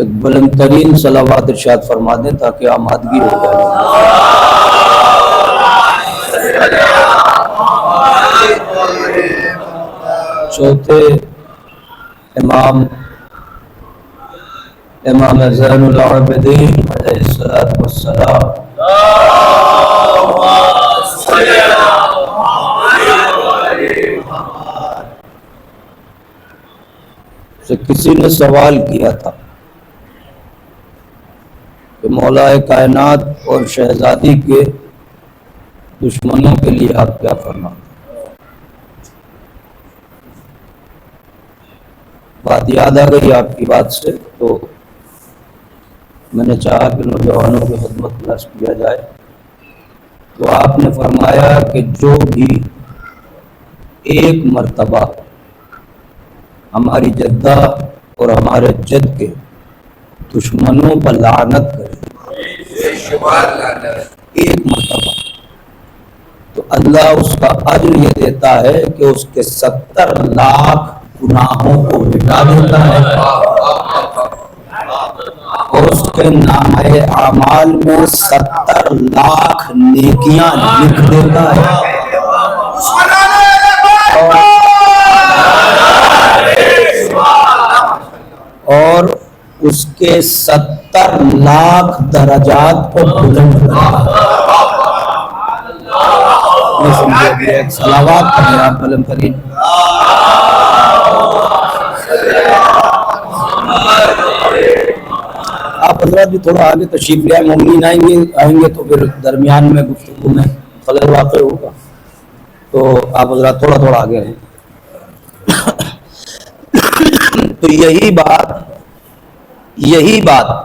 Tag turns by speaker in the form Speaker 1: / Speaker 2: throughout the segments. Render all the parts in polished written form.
Speaker 1: एक बुलंद तरीन सलावत इरशाद फरमा दें ताकि आमादगी हो जाए। चौथे इमाम ज़ैनुल आबिदीन अलैहिस्सलातु वस्सलाम से किसी ने सवाल किया था कि मौलाए कायनात और शहजादी के दुश्मनों के लिए आप क्या फरमाते? बात याद आ गई आपकी बात से, तो मैंने चाहा कि नौजवानों की खिदमत में अर्ज़ किया जाए। तो आपने फरमाया कि जो भी एक मर्तबा हमारी जद्दा और हमारे जद के दुश्मनों पर लानत करे एक मर्तबा, तो अल्लाह उसका अज्र ये देता है कि उसके 70 लाख गुनाहों को मिटा देता है और उसके नामे आमाल में 70 लाख नेकियां लिख देता है और उसके 70 लाख दर्जात को बुलंद करता है। अपने समझे भी एक सलावत पढ़े आप कलम करीम। आप हजरात भी थोड़ा आगे तशरीफ ले आए, मुमकिन आएंगे तो फिर दरमियान में गुफ्तगू में खलल वाक़ होगा, तो आप हजरात थोड़ा थोड़ा आगे रहें। तो यही बात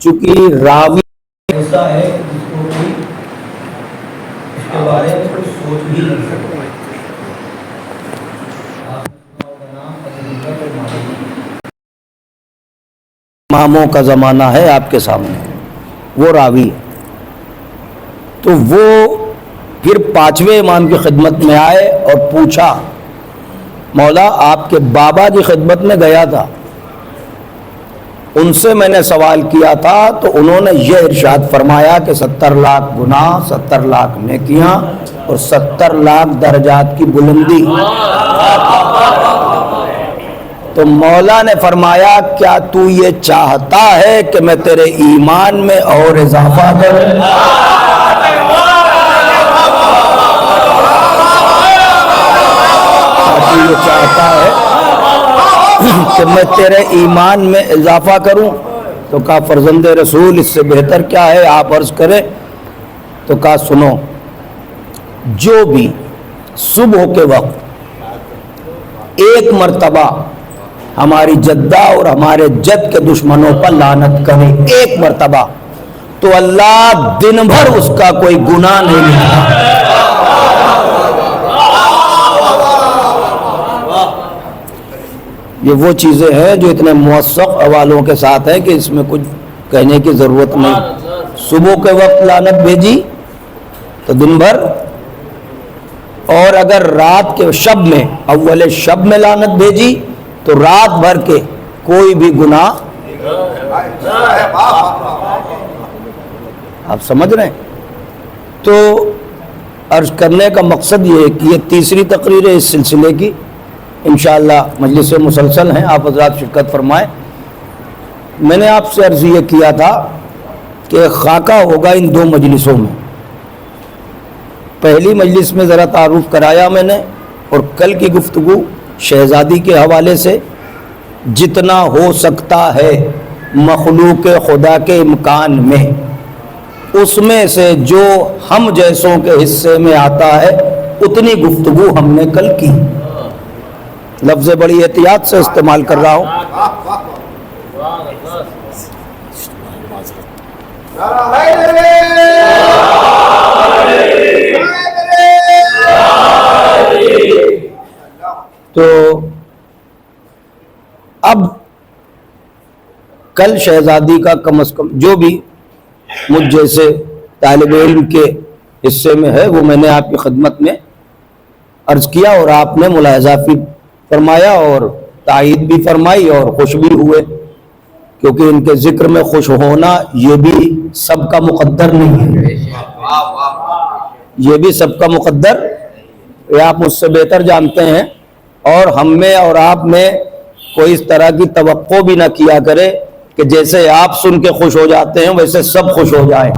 Speaker 1: चूंकि रावी ऐसा है जिसको कि इसके बारे में कोई सोच भी नहीं सकता। इमामों का ज़माना है आपके सामने, वो रावी है। तो वो फिर पांचवें इमाम की खिदमत में आए और पूछा, मौला आपके बाबा की खिदमत में गया था, उनसे मैंने सवाल किया था तो उन्होंने ये इरशाद फरमाया कि 70 लाख गुनाह, 70 लाख नेकियां और 70 लाख दर्जात की बुलंदी। तो मौला ने फरमाया, क्या तू ये चाहता है कि मैं तेरे ईमान में और इजाफा करूं? तू ये चाहता है कि मैं तेरे ईमान में इजाफा करूं? तो कहा फर्जंदे रसूल इससे बेहतर क्या है, आप अर्ज करें। तो कहा सुनो, जो भी सुबह के वक्त एक मर्तबा हमारी जद्दा और हमारे जद के दुश्मनों पर लानत करे, एक मर्तबा, तो अल्लाह दिन भर उसका कोई गुनाह नहीं लिखता। ये वो चीज़ें हैं जो इतने मुअस्सक़ हवालों के साथ हैं कि इसमें कुछ कहने की ज़रूरत नहीं। सुबह के वक्त लानत भेजी तो दिन भर, और अगर रात के शब में, अव्वल शब में लानत भेजी तो रात भर के कोई भी गुनाह। आप समझ रहे हैं? तो अर्ज करने का मकसद ये है कि ये तीसरी तकरीर है इस सिलसिले की। इंशाअल्लाह मजलिस मुसलसल हैं, आप हज़रात शिरकत फरमाएं। मैंने आपसे अर्ज़ ये किया था कि खाका होगा इन दो मजलिसों में। पहली मजलिस में ज़रा तारुफ कराया मैंने, और कल की गुफ्तगू शहज़ादी के हवाले से जितना हो सकता है मखलूक खुदा के इम्कान में, उसमें से जो हम जैसों के हिस्से में आता है उतनी गुफ्तगू हमने कल की। लफ्ज़ बड़ी एहतियात से इस्तेमाल कर रहा हूँ। तो अब कल शहजादी का कम अज कम जो भी मुझ जैसे तालिब इल्म के हिस्से में है वो मैंने आपकी खिदमत में अर्ज किया, और आपने मुलाहजा भी फरमाया और तायीद भी फरमाई और खुश भी हुए, क्योंकि इनके जिक्र में खुश होना ये भी सबका मुकद्दर नहीं है, ये भी सबका मुकद्दर, ये आप मुझसे बेहतर जानते हैं। और हम में और आप में कोई इस तरह की तवक्को भी ना किया करे कि जैसे आप सुन के खुश हो जाते हैं वैसे सब खुश हो जाए।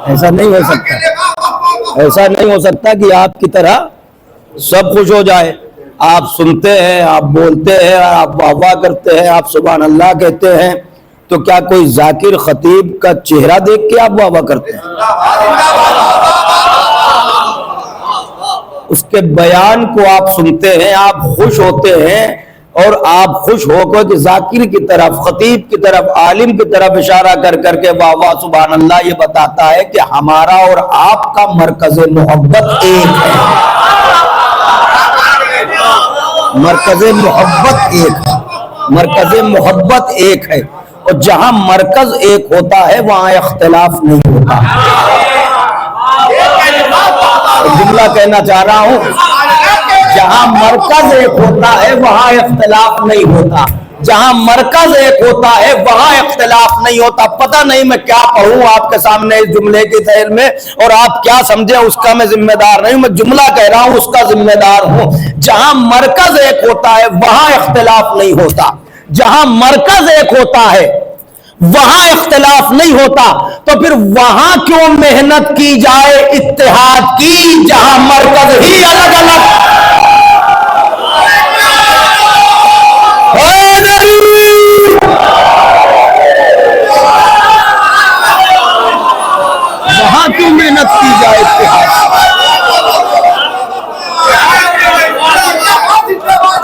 Speaker 1: ऐसा नहीं हो सकता, ऐसा नहीं हो सकता कि आपकी तरह सब खुश हो जाए। आप सुनते हैं, आप बोलते हैं, आप वाह करते हैं, आप सुभान अल्लाह कहते हैं, तो क्या कोई जाकिर खतीब का चेहरा देख के आप वाह करते हैं? उसके बयान को आप सुनते हैं, आप खुश होते हैं, और आप खुश होकर कि जाकिर की तरफ, खतीब की तरफ, आलिम की तरफ इशारा कर करके वाह वाह सुभान अल्लाह, ये बताता है कि हमारा और आपका मरकज मोहब्बत एक है, मरकज मोहब्बत एक है, मरकज मोहब्बत एक है। और जहां मरकज एक होता है वहां इख्तिलाफ नहीं होता। जुमला कहना चाह रहा हूं, जहां मरकज एक होता है वहां इख्तिलाफ नहीं होता, जहां मरकज एक होता है वहां इख्तिलाफ नहीं होता। पता नहीं मैं क्या पढ़ूं आपके सामने इस जुमले की तहल में, और आप क्या समझे उसका मैं जिम्मेदार नहीं हूं, मैं जुमला कह रहा हूं उसका जिम्मेदार हूं। जहां मरकज एक होता है वहां इख्तिलाफ नहीं होता, जहां मरकज एक होता है वहां इख्तिलाफ नहीं होता, तो फिर वहां क्यों मेहनत की जाए इत्तेहाद की, जहां मरकज ही अलग अलग। वहां क्यों मेहनत की जाए इत्तेहाद,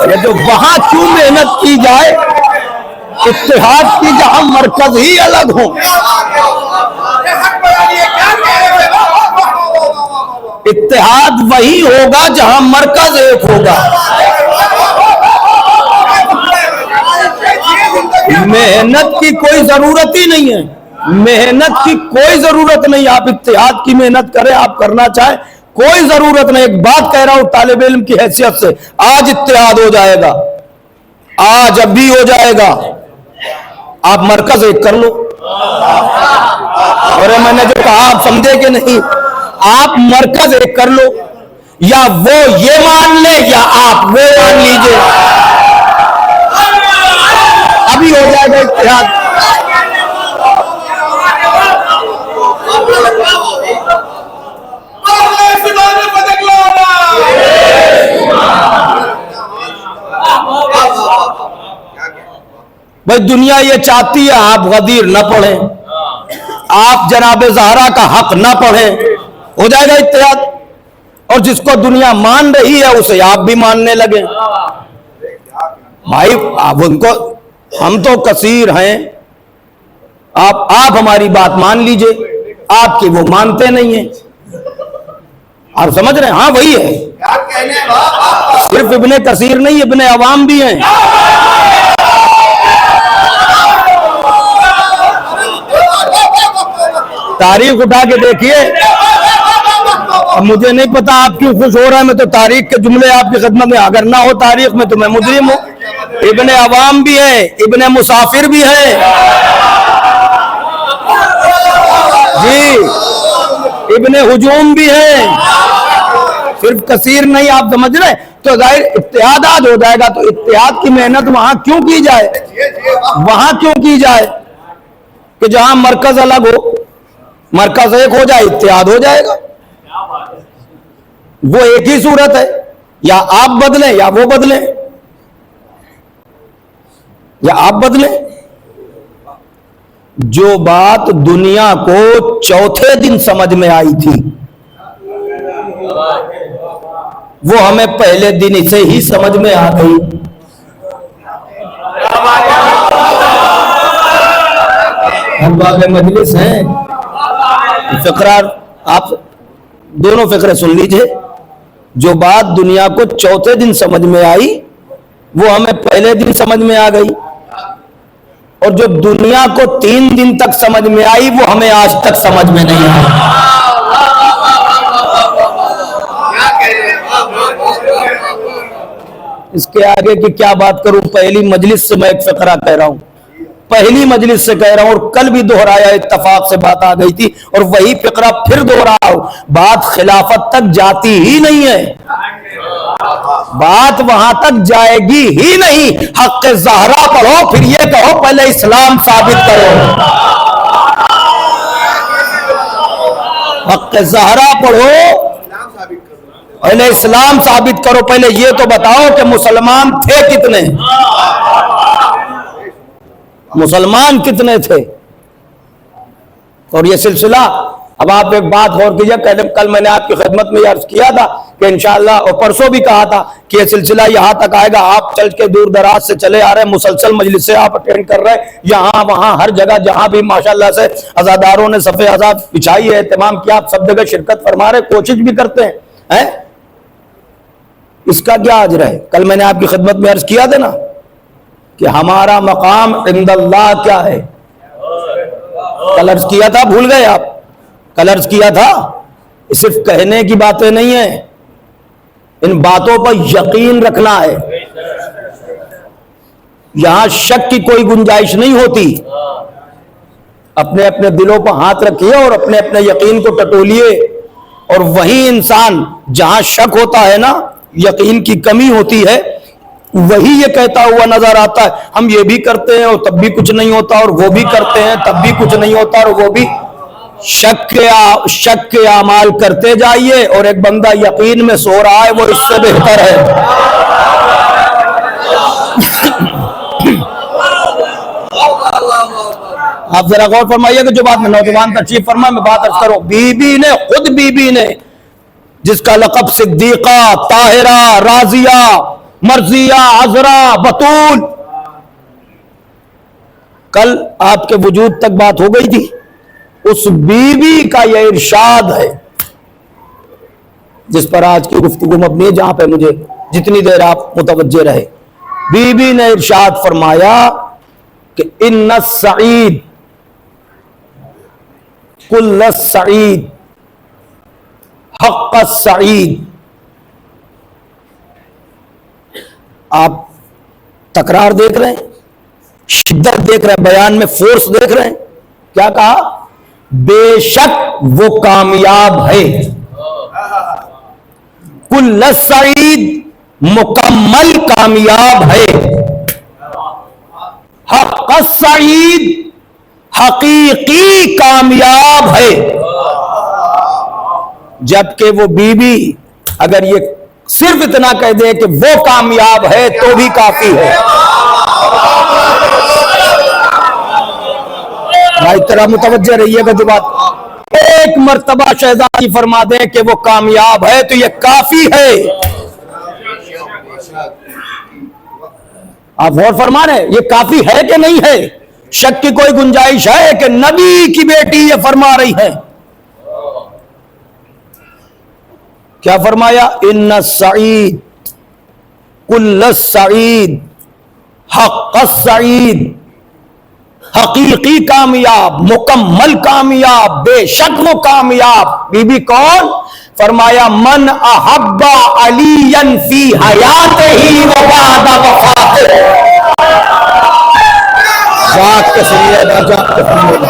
Speaker 1: ये जो वहां क्यों मेहनत की जाए इत्तेहाद की, जहां मरकज ही अलग हो। इत्तेहाद वही होगा जहां मरकज एक होगा। मेहनत की कोई जरूरत ही नहीं है, मेहनत की कोई जरूरत नहीं। आप इत्तेहाद की मेहनत करें, आप करना चाहें, कोई जरूरत नहीं। एक बात कह रहा हूं तालिब इल्म की हैसियत से, आज इत्तेहाद हो जाएगा, आज अभी हो जाएगा। आप मरकज एक कर लो। और मैंने जो कहा आप समझे कि नहीं, आप मरकज एक कर लो, या वो ये मान ले या आप वो मान लीजिए, अभी हो जाएगा इत्तेहाद। भाई दुनिया ये चाहती है आप गदीर न पढ़ें, आप जनाब ज़हरा का हक न पढ़ें, हो जाएगा इत्तेहाद। और जिसको दुनिया मान रही है उसे आप भी मानने लगे। भाई आप उनको, हम तो कसीर हैं, आप हमारी बात मान लीजिए, आपकी वो मानते नहीं है। आप समझ रहे हैं? हाँ वही है, सिर्फ इब्ने कसीर नहीं, इब्ने अवाम भी हैं। तारीख उठा के देखिए। अब मुझे नहीं पता आप क्यों खुश हो रहे हैं, मैं तो तारीख के जुमले आपकी खिदमत में, अगर ना हो तारीख में तो मैं मुजरिम हूं। इब्ने अवाम भी है, इब्ने मुसाफिर भी है जी, इब्ने हुजूम भी है, सिर्फ कसीर नहीं। आप समझ रहे? तो जाहिर इत्तेहाद आज हो जाएगा। तो इत्तेहाद की मेहनत वहां क्यों की जाए, वहां क्यों की जाए कि जहां मरकज अलग हो, मरकज एक हो जाए, इत्तेहाद हो जाएगा। वो एक ही सूरत है, या आप बदलें या वो बदलें, या आप बदलें। जो बात दुनिया को चौथे दिन समझ में आई थी, वो हमें पहले दिन से ही समझ में आ गई। हम बाबे मजलिस हैं, फिक्रा आप दोनों फिक्रे सुन लीजिए। जो बात दुनिया को चौथे दिन समझ में आई, वो हमें पहले दिन समझ में आ गई। और जो दुनिया को 3 दिन तक समझ में आई, वो हमें आज तक समझ में नहीं आई। इसके आगे की क्या बात करूं, पहली मजलिस से मैं एक फिक्रा कह रहा हूं, पहली मजलिस से कह रहा हूं, और कल भी दोहराया, इत्तफाक से बात आ गई थी, और वही फिक्रा फिर दोहरा हूं। बात खिलाफत तक जाती ही नहीं है, बात वहां तक जाएगी ही नहीं। हक ज़हरा पढ़ो, फिर ये कहो पहले इस्लाम साबित करो। हक ज़हरा पढ़ो, पहले इस्लाम साबित करो। पहले ये तो बताओ कि मुसलमान थे कितने, मुसलमान कितने थे। और ये सिलसिला, अब आप एक बात और कीजिए, कल मैंने आपकी खिदमत में अर्ज किया था कि इंशाअल्लाह, और परसों भी कहा था कि ये सिलसिला यहां तक आएगा। आप चल के दूर दराज से चले आ रहे हैं, मुसलसल मजलिस से आप अटेंड कर रहे हैं, यहाँ वहां हर जगह जहां भी माशाअल्लाह से अज़ादारों ने सफ़े आज़ाद बिछाई है, एहतमाम किया, आप सब जगह शिरकत फरमा रहे, कोशिश भी करते हैं। इसका क्या अजर है? कल मैंने आपकी खिदमत में अर्ज किया था ना कि हमारा मकाम इंदल्लाह क्या है। कल अर्ज किया था, भूल गए आप? कल अर्ज किया था, सिर्फ कहने की बातें नहीं है, इन बातों पर यकीन रखना है। यहां शक की कोई गुंजाइश नहीं होती। अपने अपने दिलों पर हाथ रखिए और अपने अपने यकीन को टटोलिए। और वही इंसान जहां शक होता है ना, यकीन की कमी होती है, वही ये कहता हुआ नजर आता है, हम ये भी करते हैं और तब भी कुछ नहीं होता, और वो भी करते हैं तब भी कुछ नहीं होता, और वो भी। शक के अमाल करते जाइए, और एक बंदा यकीन में सो रहा है, वो इससे बेहतर है। आप जरा गौर फरमाइए कि जो बात में नौजवान तशरीफ फरमा में बात अर्ज करो, बीबी ने जिसका लक़ब सिद्दीक़ा, ताहिरा, राजिया, मर्जिया, अजरा, बतूल, कल आपके वजूद तक बात हो गई थी, उस बीबी का यह इरशाद है जिस पर आज की गुफ्तगू मबनी है, जहां पे मुझे जितनी देर आप मुतवज्जे रहे। बीबी ने इरशाद फरमाया कि इन्ना सईद कुल्ल सईद हक़ सईद। आप तकरार देख रहे हैं, शिद्दत देख रहे हैं, बयान में फोर्स देख रहे हैं। क्या कहा? बेशक वो कामयाब है, कुल्ल सईद मुकम्मल कामयाब है, हक़ सईद हकीकी कामयाब है। जबकि वो बीवी अगर ये सिर्फ इतना कह दे कि वो कामयाब है तो भी काफी है। भाई तरह मुतवज्जे रहिएगा, जो बात एक मर्तबा शहजादी फरमा दे कि वो कामयाब है तो ये काफी है। आप गौर फरमा रहे, ये काफी है कि नहीं है? शक की कोई गुंजाइश है कि नबी की बेटी ये फरमा रही है? क्या फरमाया? इन्ना सईद कुल्ल सईद हक़ सईद, हकीकी कामयाब, मुकम्मल कामयाब, बेशक वो कामयाब। बीबी कौन? फरमाया मन अहब्बा अलीयन फी हयातिही व बाद वफातिही। जाग के सुनिएगा, जाग के सुनिएगा।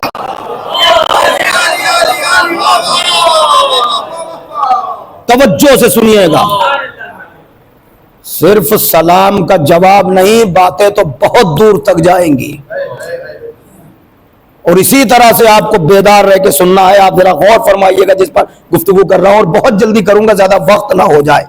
Speaker 1: तवज्जो से सुनिएगा, सिर्फ सलाम का जवाब नहीं, बातें तो बहुत दूर तक जाएंगी। और इसी तरह से आपको बेदार रह के सुनना है। आप जरा गौर फरमाइएगा जिस पर गुफ्तगू कर रहा हूं, और बहुत जल्दी करूंगा, ज्यादा वक्त ना हो जाए,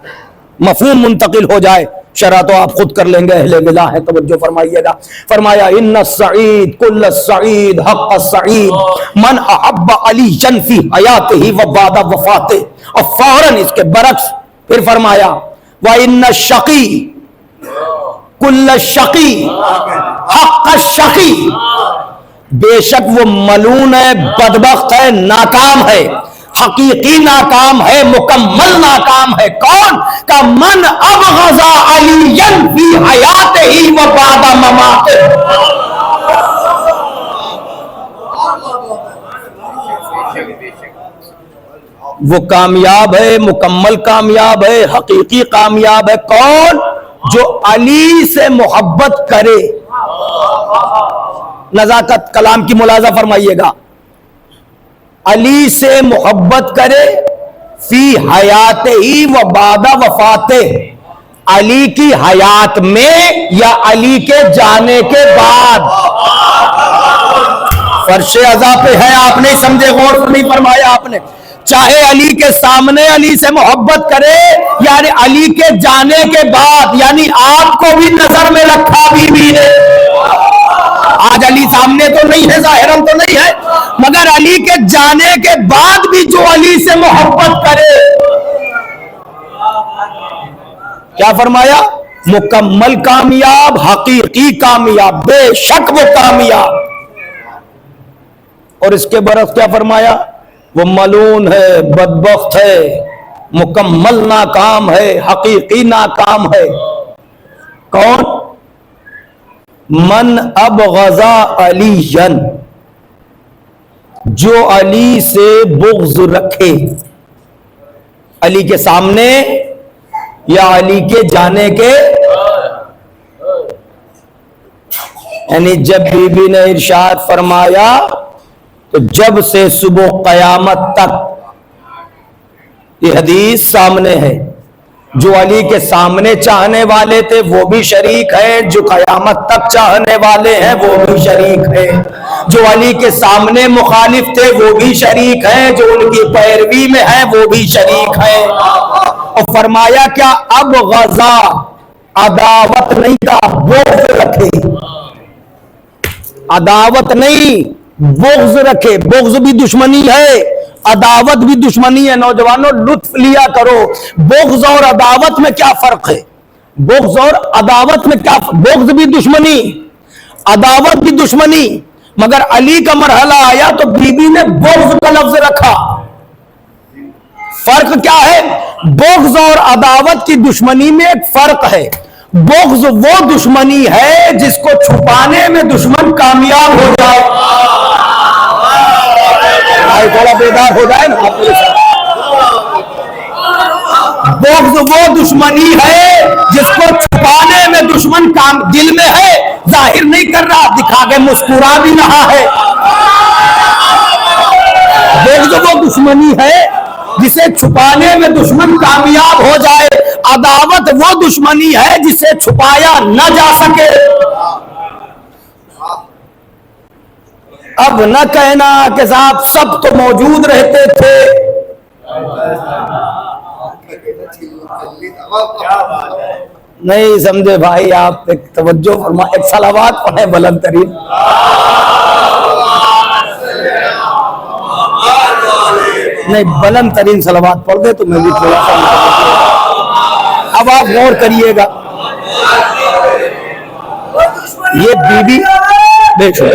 Speaker 1: मफहूम मुंतकिल हो जाए। शरा तो आप खुद कर लेंगे, अहले बिला है, तवज्जो फरमाइएगा। फरमाया इन्ना सईद कुल्ल सईद हक़ सईद मन अहब्बा अलीयन फी हयातिही व बाद वफातिही। और फौरन इसके बरक्स फिर फरमाया व इन्ना शकी कुल्ल शकी हक़ शकी। बेशक वो मलून है, बदबख्त है, नाकाम है, हकीकी नाकाम है, मुकम्मल नाकाम है। कौन? का मन अब गज़ा अलीयन फी हयातिही व बाद ममातिही। वो कामयाब है, मुकम्मल कामयाब है, हकीकी कामयाब है। कौन? जो अली से मोहब्बत करे। नजाकत कलाम की मुलाजा फरमाइएगा। अली से मोहब्बत करे, फी हयातिही व बादा वफाते, अली की हयात में या अली के जाने के बाद। फर्शे अज़ा पे है, आप नहीं समझे, गौर नहीं फरमाया आपने। चाहे अली के सामने अली से मोहब्बत करे, यानी अली के जाने के बाद, यानी आपको भी नजर में रखा बीवी ने। आज अली सामने तो नहीं है, जाहिरन तो नहीं है, मगर अली के जाने के बाद भी जो अली से मोहब्बत करे, क्या फरमाया? मुकम्मल कामयाब, हकीकी कामयाब, बेशक वो कामयाब। और इसके बरस क्या फरमाया? वो मलून है, बदबख्त है, मुकम्मल नाकाम है, हकीकी नाकाम है। कौन? मन अब गज़ा अलीयन, जो अली से बुग़्ज़ रखे, अली के सामने या अली के जाने के। यानी जब बीबी ने इरशाद फरमाया तो जब से सुबह क़यामत तक, ये हदीस सामने है, जो अली के सामने चाहने वाले थे वो भी शरीक है, जो कयामत तक चाहने वाले हैं वो भी शरीक है, जो अली के सामने मुखालिफ थे वो भी शरीक है, जो उनकी पैरवी में है वो भी शरीक है। और फरमाया क्या, अब गजा अदावत नहीं का बोझ रखे, अदावत नहीं बोझ रखे। बोझ भी दुश्मनी है, अदावत भी दुश्मनी है। नौजवानों लुत्फ लिया करो, बोझ और अदावत में क्या फर्क है? बोझ और अदावत में क्या? बोझ भी दुश्मनी, अदावत भी दुश्मनी, मगर अली का मरहला आया तो बीबी ने बोझ का लफ्ज रखा। फर्क क्या है? बोझ और अदावत की दुश्मनी में एक फर्क है। बोझ वो दुश्मनी है जिसको छुपाने में दुश्मन कामयाब हो जाए। भाई थोड़ा बेदार हो जाए ना। बोझ वो दुश्मनी है जिसको छुपाने में दुश्मन काम दिल में है, जाहिर नहीं कर रहा, दिखा के मुस्कुरा भी रहा है। बोझ वो दुश्मनी है जिसे छुपाने में दुश्मन कामयाब हो जाए। अदावत वो दुश्मनी है जिसे छुपाया न जा सके। अब न कहना कि साहब सब तो मौजूद रहते थे। नहीं समझे भाई, आप एक तवज्जो फरमा, एक सलावात पढ़े बुलंद तरीन। नहीं बुलंद तरीन सलावात पढ़ दे तो मैं भी थोड़ा सा। अब आप गौर करिएगा, ये बीबी देखो,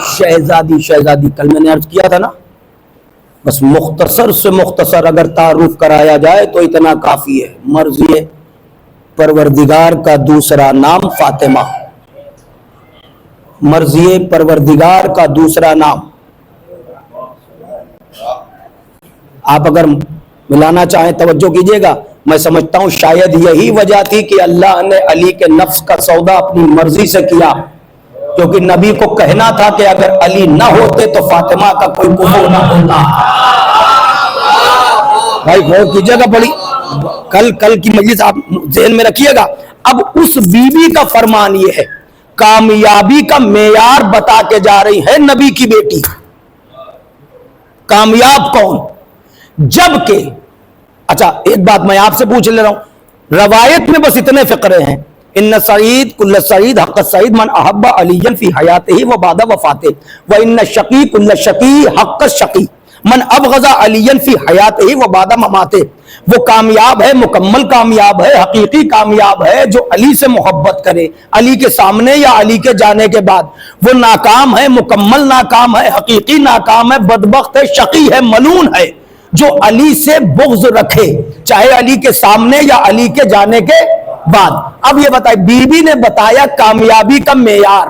Speaker 1: शहजादी शहजादी कल मैंने अर्ज किया था ना, बस मुख्तसर से मुख्तसर अगर तारुफ कराया जाए तो इतना काफी है। मर्ज़ी परवरदिगार का दूसरा नाम फातिमा, मर्ज़ी परवरदिगार का दूसरा नाम। आप अगर मिलाना चाहें तवज्जो कीजिएगा, मैं समझता हूं शायद यही वजह थी कि अल्लाह ने अली के नफ्स का सौदा अपनी मर्जी से किया, क्योंकि नबी को कहना था कि अगर अली ना होते तो फातिमा का कोई कुफर ना होता। भाई गौर कीजिएगा, बड़ी कल की मजलिस आप ज़हन में रखिएगा। अब उस बीवी का फरमान ये है, कामयाबी का मेयार बता के जा रही है नबी की बेटी। कामयाब कौन? जबकि अच्छा एक बात मैं आपसे पूछ ले रहा हूं, रवायत में बस इतने फिक्रे हैं, इन्न सईद कुल्ल सईद हक़ सईद मन अहब्बा अलीयन फी हयातिही व बाद वफातिही व इन्न शकी कुल्ल शकी हक़ शकी मन अबग़ज़ा अलीयन फी हयातिही व बाद ममातिही। वो कामयाब है, मुकम्मल कामयाब है, हकीकी कामयाब है जो अली से मोहब्बत करे, अली के सामने या अली के जाने के बाद। वो नाकाम है, मुकम्मल नाकाम है, हकीकी नाकाम है, बदबख्त है, शकी है, मलून है जो अली से बुग़्ज़ रखे, चाहे अली के सामने या अली के जाने के बाद। अब ये बताए, बीबी ने बताया कामयाबी का मेयार।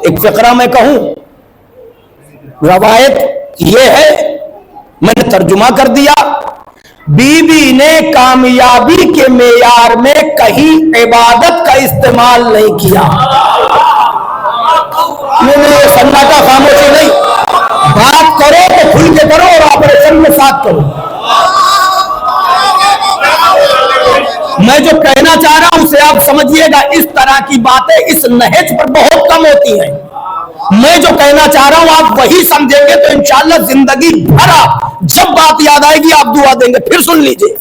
Speaker 1: एक फिक्रा मैं कहूं, रवायत ये है, मैंने तर्जुमा कर दिया, बीबी ने कामयाबी के मेयार में कहीं इबादत का इस्तेमाल नहीं किया। सन्नाटा, खामोशी नहीं, बात करो तो खुल के करो और ऑपरेशन में साथ करो। मैं जो कहना चाह रहा हूं उसे आप समझिएगा। इस तरह की बातें इस नहज पर बहुत कम होती हैं। मैं जो कहना चाह रहा हूं आप वही समझेंगे तो इंशाअल्लाह जिंदगी भरा जब बात याद आएगी आप दुआ देंगे। फिर सुन लीजिए,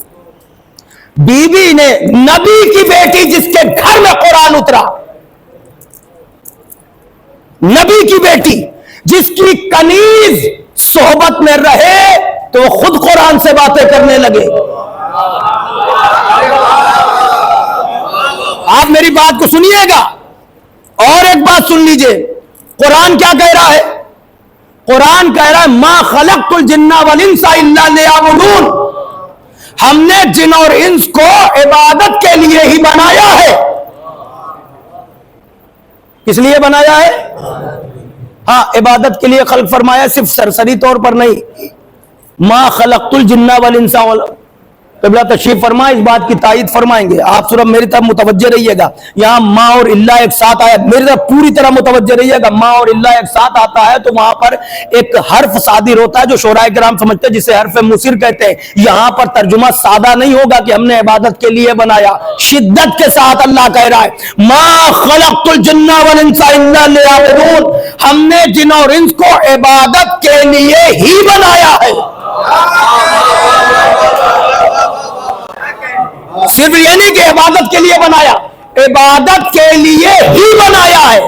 Speaker 1: बीबी ने, नबी की बेटी जिसके घर में कुरान उतरा, नबी की बेटी जिसकी कनीज सोहबत में रहे तो वो खुद कुरान से बातें करने लगे। आप मेरी बात को सुनिएगा और एक बात सुन लीजिए, कुरान क्या कह रहा है? कुरान कह रहा है मा खलक़तुल जिन्ना वल इंसा इल्ला लियअबुदून। हमने जिन और इंस को इबादत के लिए ही बनाया है। किस लिए बनाया है? हाँ, इबादत के लिए खल्क फरमाया, सिर्फ सरसरी तौर पर नहीं। मा खलक़तुल जिन्ना वल इंसा, क़िबला तशरीफ फरमा इस बात की तायीद फरमाएंगे। आप सिर्फ मेरी तरफ मुतवज्जे रहिएगा। यहाँ माँ और इल्ला एक साथ आया, मेरी तरफ पूरी तरह मुतवज्जे रहिएगा। माँ और इल्ला एक साथ आता है तो वहां पर एक हर्फ सादिर होता है जो शोराए किराम समझते हैं, जिसे हर्फ मुसिर कहते हैं। यहां पर तर्जुमा सादा नहीं होगा कि हमने इबादत के लिए बनाया, शिद्दत के साथ अल्लाह कह रहा है मा खलक़तुल जिन्ना वल इंसा इल्ला लियअबुदून, हमने जिन और इंस को इबादत के लिए ही बनाया है। सिर्फ ये नहीं कि इबादत के लिए बनाया, इबादत के लिए ही बनाया है।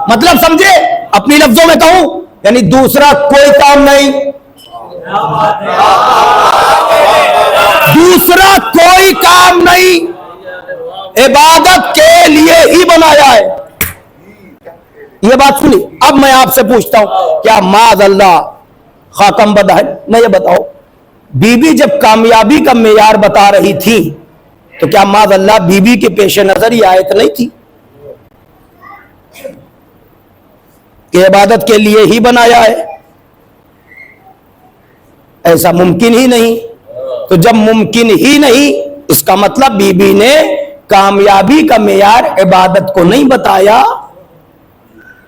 Speaker 1: मतलब समझे, अपनी लफ्जों में कहूं यानी दूसरा कोई काम नहीं, दूसरा कोई काम नहीं, इबादत के लिए ही बनाया है। ये बात सुनी। अब मैं आपसे पूछता हूं, क्या माज़ अल्लाह खाकम बदा है? मैं ये बताओ, बीबी जब कामयाबी का मेयार बता रही थी तो क्या माज़ अल्लाह बीबी के पेश नजर ये आयत नहीं थी कि इबादत के लिए ही बनाया है? ऐसा मुमकिन ही नहीं। तो जब मुमकिन ही नहीं, इसका मतलब बीबी ने कामयाबी का मेयार इबादत को नहीं बताया,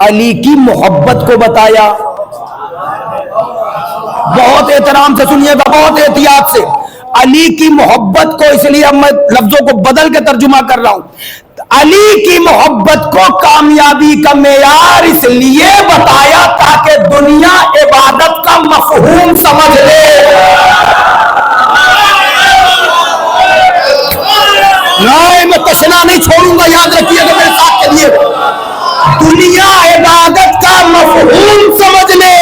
Speaker 1: अली की मोहब्बत को बताया। बहुत एहतराम से सुनिएगा, बहुत एहतियात से। अली की मोहब्बत को, इसलिए अब मैं लफ्जों को बदल के तर्जुमा कर रहा हूं, अली की मोहब्बत को कामयाबी का मेयार इसलिए बताया ताकि दुनिया इबादत का मफहूम समझ ले। नहीं, मैं तशना नहीं छोड़ूंगा, याद रखिएगा मेरे साथ चलिए। दुनिया इबादत का मफहूम समझ ले।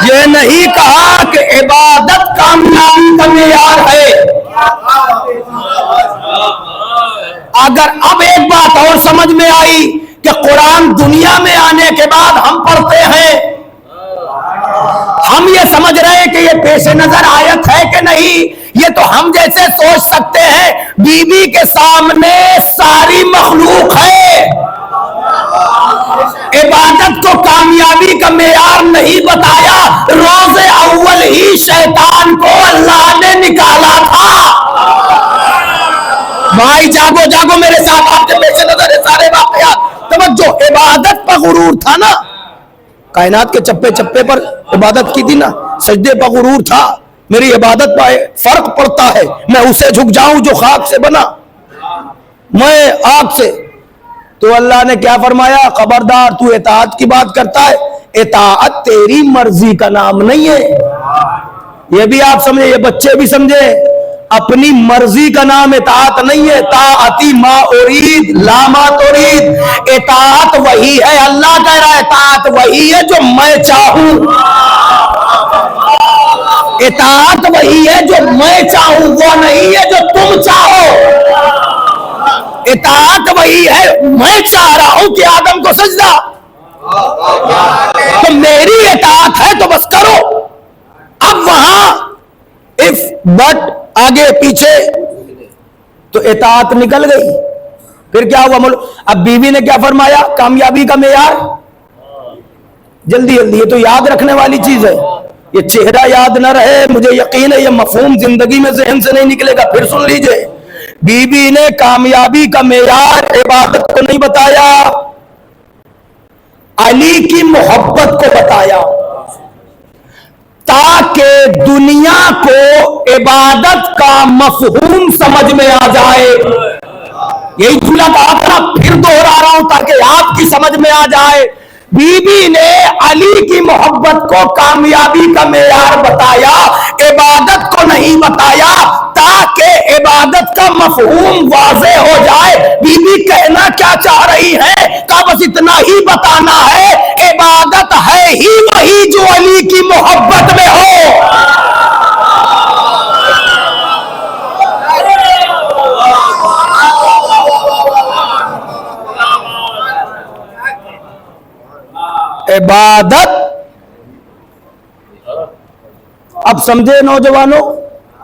Speaker 1: ये नहीं कहा कि इबादत कामयाबी का मेयार है। अगर अब एक बात और समझ में आई कि कुरान दुनिया में आने के बाद हम पढ़ते हैं, हम ये समझ रहे हैं कि ये पेशे नजर आयत है कि नहीं, ये तो हम जैसे सोच सकते हैं। बीबी के सामने सारी मखलूक है। इबादत को कामयाबी का मेयार नहीं बताया, रोज़े अव्वल ही शैतान को अल्लाह ने निकाला था। भाई जागो जागो मेरे साथ, आपके पेशे नजर है सारे वाकयात। तवज्जो, इबादत पर गुरूर था ना, कायनात के चप्पे चप्पे पर इबादत की थी ना, सजदे पर गुरूर था। मेरी इबादत पर फर्क पड़ता है, मैं उसे झुक जाऊं जो खाक से बना, मैं आग से। तो अल्लाह ने क्या फरमाया, खबरदार तू इताअत की बात करता है, इताअत तेरी मर्जी का नाम नहीं है। ये भी आप समझे, ये बच्चे भी समझे, अपनी मर्जी का नाम इताअत नहीं है। ताअती मा उरीद ला मा तुरीद। इताअत वही है, अल्लाह कह रहा है इताअत वही है जो मैं चाहूं। इताअत वही है जो मैं चाहूं, वो नहीं है जो तुम चाहो। इताअत वही है, मैं चाह रहा हूं कि आदम को सजदा, तो मेरी इताअत है तो बस करो। अब वहां इफ बट आगे पीछे तो इताअत निकल गई। फिर क्या हुआ मालूम? अब बीवी ने क्या फरमाया, कामयाबी का मेयार, जल्दी जल्दी, ये तो याद रखने वाली चीज है। ये चेहरा याद न रहे, मुझे यकीन है ये मफहूम जिंदगी में ज़हन से नहीं निकलेगा। फिर सुन लीजिए, बीबी ने कामयाबी का मेयार इबादत को नहीं बताया, अली की मोहब्बत को बताया, ताकि दुनिया को इबादत का मफहूम समझ में आ जाए। यही जुमला कहा था, फिर दोहरा रहा हूं ताकि आपकी समझ में आ जाए। बीबी ने अली की मोहब्बत को कामयाबी का मेयार बताया, इबादत को नहीं बताया, ताकि इबादत का मफहूम वाज़े हो जाए। बीबी कहना क्या चाह रही है, का बस इतना ही बताना है, इबादत है ही वही जो अली की मोहब्बत में हो। इबादत, अब समझे नौजवानों,